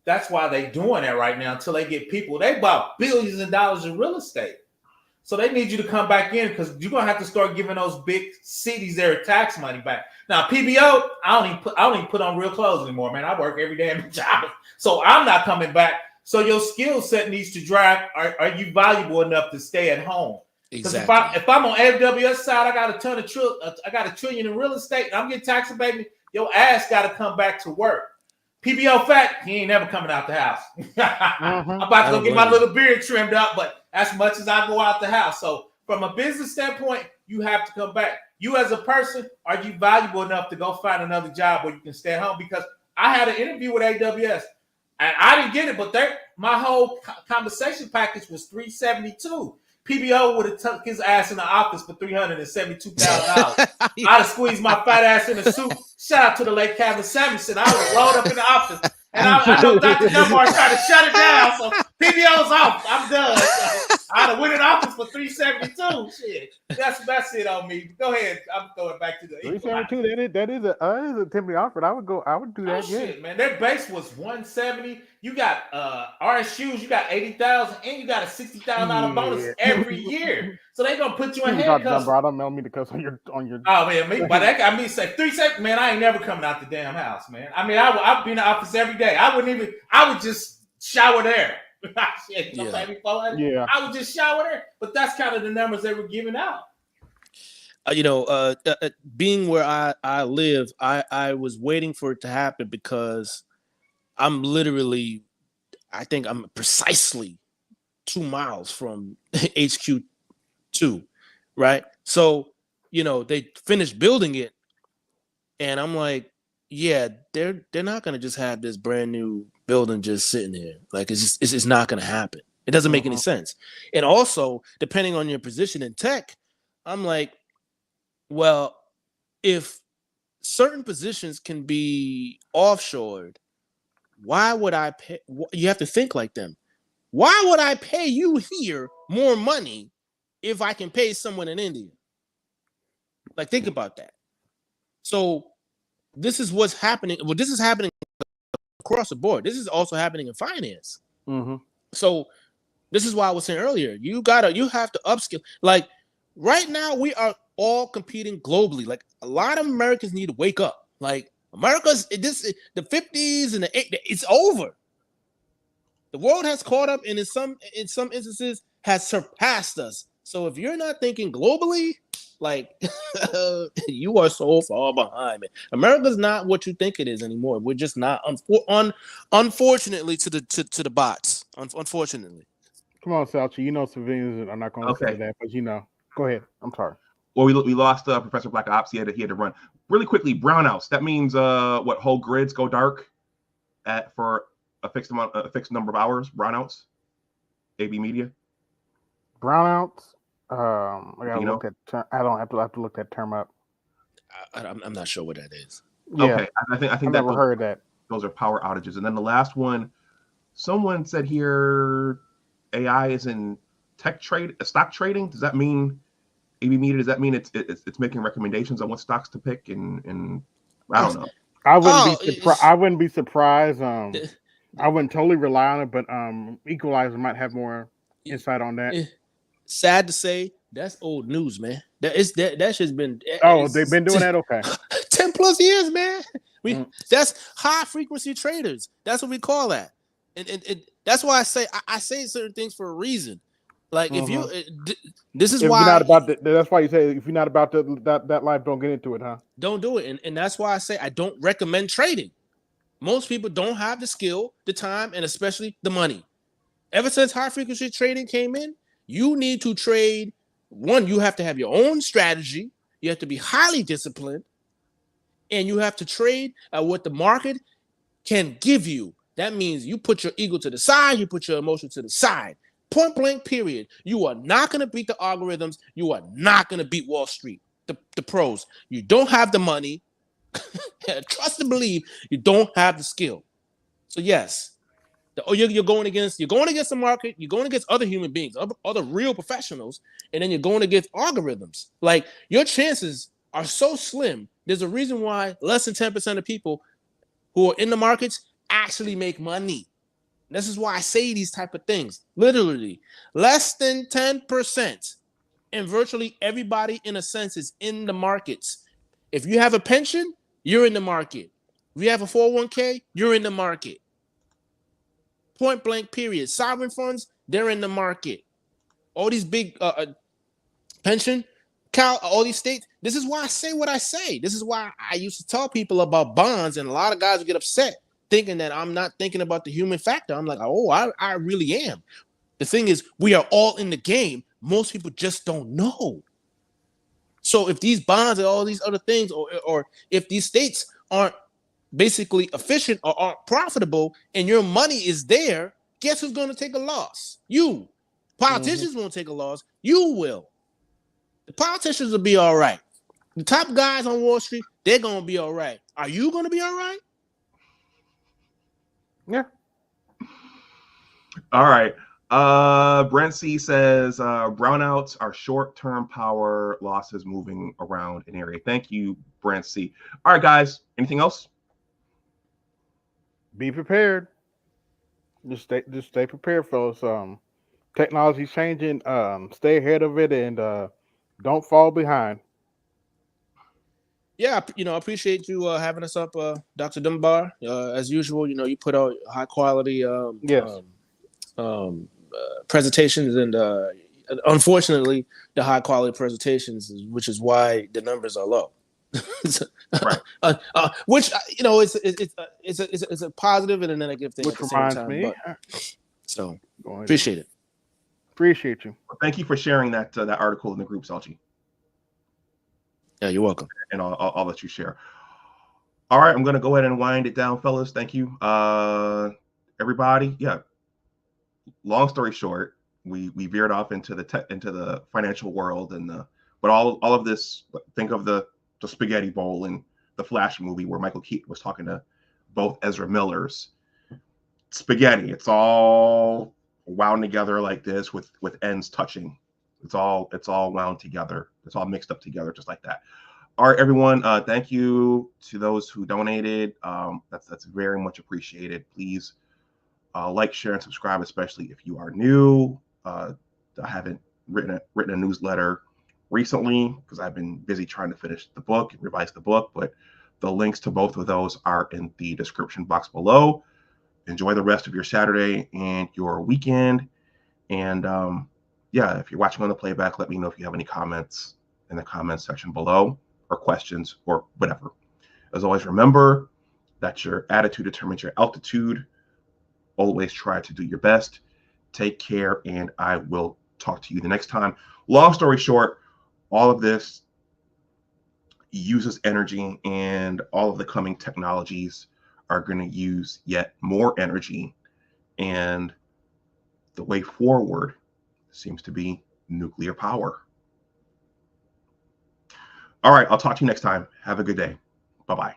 That's why they're doing that right now until they get people. They bought billions of dollars in real estate. So they need you to come back in because you're gonna have to start giving those big cities their tax money back. Now PBO, I don't even put on real clothes anymore, man. I work every day in the job, so I'm not coming back. So your skill set needs to drive. Are you valuable enough to stay at home? Exactly. If I'm on AWS side, I got $1 trillion in real estate, and I'm getting tax abatement. Your ass got to come back to work. PBO fact, he ain't never coming out the house. I'm about to go get my little beard trimmed up, but as much as I go out the house. So from a business standpoint, you have to come back. You as a person, are you valuable enough to go find another job where you can stay at home? Because I had an interview with AWS, and I didn't get it, but my whole compensation package was $372. PBO would have took his ass in the office for $372,000. I'd have squeezed my fat ass in a suit. Shout out to the late Kevin Samuelson. I would have rolled up in the office. And I know Dr. Dunbar tried to shut it down. So PBO's off. I'm done. So I'd have went in office for $372. Shit. That's it on me. Go ahead. I'm going back to the $372. That is a tempting offer. I would do that. Shit, man. Their base was $170. You got RSUs, you got $80,000, and you got a $60,000 bonus every year. So they're gonna put you in handcuffs. I don't mean to cuss on your. Oh man, by that I mean say 3 seconds, man. I ain't never coming out the damn house, man. I mean, I'd be in the office every day. I would just shower there. Shit, yeah. I would just shower there. But that's kind of the numbers they were giving out. Being where I live, I was waiting for it to happen because I'm literally, I think I'm precisely 2 miles from HQ2, right? So, they finished building it, and I'm like, yeah, they're not gonna just have this brand new building just sitting there. Like it's not gonna happen. It doesn't make any sense. And also, depending on your position in tech, I'm like, well, if certain positions can be offshored, why would I pay? You have to think like them. Why would I pay you here more money if I can pay someone in India? Like, think about that. So this is what's happening. Well, this is happening across the board. This is also happening in finance. Mm-hmm. So this is why I was saying earlier, you have to upskill. Like right now, we are all competing globally. Like a lot of Americans need to wake up. Like America's the 50s and the 80s, it's over. The world has caught up and in some instances has surpassed us. So if you're not thinking globally, like you are so far behind, man. America's not what you think it is anymore. We're just not. Unfortunately, to the bots. Unfortunately. Come on, Salchi. Civilians are not going to say that, but Go ahead. I'm sorry. Well, we lost Professor Black Ops. He had to run really quickly. Brownouts. That means whole grids go dark for a fixed number of hours. Brownouts. AB Media. Brownouts. I gotta look at. I don't have to look that term up. I'm not sure what that is. Yeah. Okay, I think I've never heard that. Those are power outages, and then the last one, someone said here, AI is in stock trading. Does that mean AB Media? Does that mean it's making recommendations on what stocks to pick? And I don't know. I wouldn't be surprised. I wouldn't totally rely on it, but Equalizer might have more insight on that. Sad to say, that's old news, man. That shit's been. They've been doing that. Okay, 10 plus years, man. That's high frequency traders. That's what we call that, and that's why I say certain things for a reason. Like if you, this is why. That's why you say if you're not about that life, don't get into it, huh? Don't do it, and that's why I say I don't recommend trading. Most people don't have the skill, the time, and especially the money. Ever since high frequency trading came in. You need to trade. One, you have to have your own strategy. You have to be highly disciplined. And you have to trade at what the market can give you. That means you put your ego to the side. You put your emotion to the side. Point blank, period. You are not going to beat the algorithms. You are not going to beat Wall Street, the pros. You don't have the money. Trust and believe you don't have the skill. So yes, You're going against the market, you're going against other human beings, other real professionals, and then you're going against algorithms. Like, your chances are so slim. There's a reason why less than 10% of people who are in the markets actually make money. This is why I say these type of things. Literally, less than 10%. And virtually everybody, in a sense, is in the markets. If you have a pension, you're in the market. If you have a 401k, you're in the market. Point blank, period. Sovereign funds, they're in the market. All these big pension, all these states. This is why I say what I say. This is why I used to tell people about bonds, and a lot of guys would get upset thinking that I'm not thinking about the human factor. I'm like, oh, I really am. The thing is, we are all in the game. Most people just don't know. So if these bonds and all these other things, or if these states aren't basically efficient or aren't profitable, and your money is there, guess who's going to take a loss? You. Politicians won't take a loss. You will. The politicians will be all right. The top guys on Wall Street, they're going to be all right. Are you going to be all right? Yeah. All right. Brent C says brownouts are short-term power losses moving around an area. Thank you, Brent C. All right, guys. Anything else? Be prepared. Just stay prepared, fellas. Technology's changing. Stay ahead of it, and don't fall behind. Yeah, I appreciate you having us up, Dr. Dunbar. As usual, you put out high quality presentations, and unfortunately, the high quality presentations, which is why the numbers are low. Right. Which it's a positive and a negative thing. Which reminds me. So appreciate it. Appreciate you. Thank you for sharing that article in the group, Salchi. Yeah, you're welcome. And I'll let you share. All right, I'm going to go ahead and wind it down, fellas. Thank you, everybody. Yeah. Long story short, we veered off into the financial world, but all of this. Think of the spaghetti bowl in the Flash movie where Michael Keaton was talking to both Ezra Millers. Spaghetti. It's all wound together like this with ends touching. It's all wound together. It's all mixed up together just like that. All right, everyone. Thank you to those who donated. That's very much appreciated. Please like, share, and subscribe, especially if you are new. I haven't written a newsletter recently because I've been busy trying to finish the book and revise the book, but the links to both of those are in the description box below. Enjoy the rest of your Saturday and your weekend. And yeah, if you're watching on the playback, let me know if you have any comments in the comments section below, or questions, or whatever. As always, remember that your attitude determines your altitude. Always try to do your best. Take care, and I will talk to you the next time. Long story short, all of this uses energy, and all of the coming technologies are going to use yet more energy. And the way forward seems to be nuclear power. All right, I'll talk to you next time. Have a good day. Bye-bye.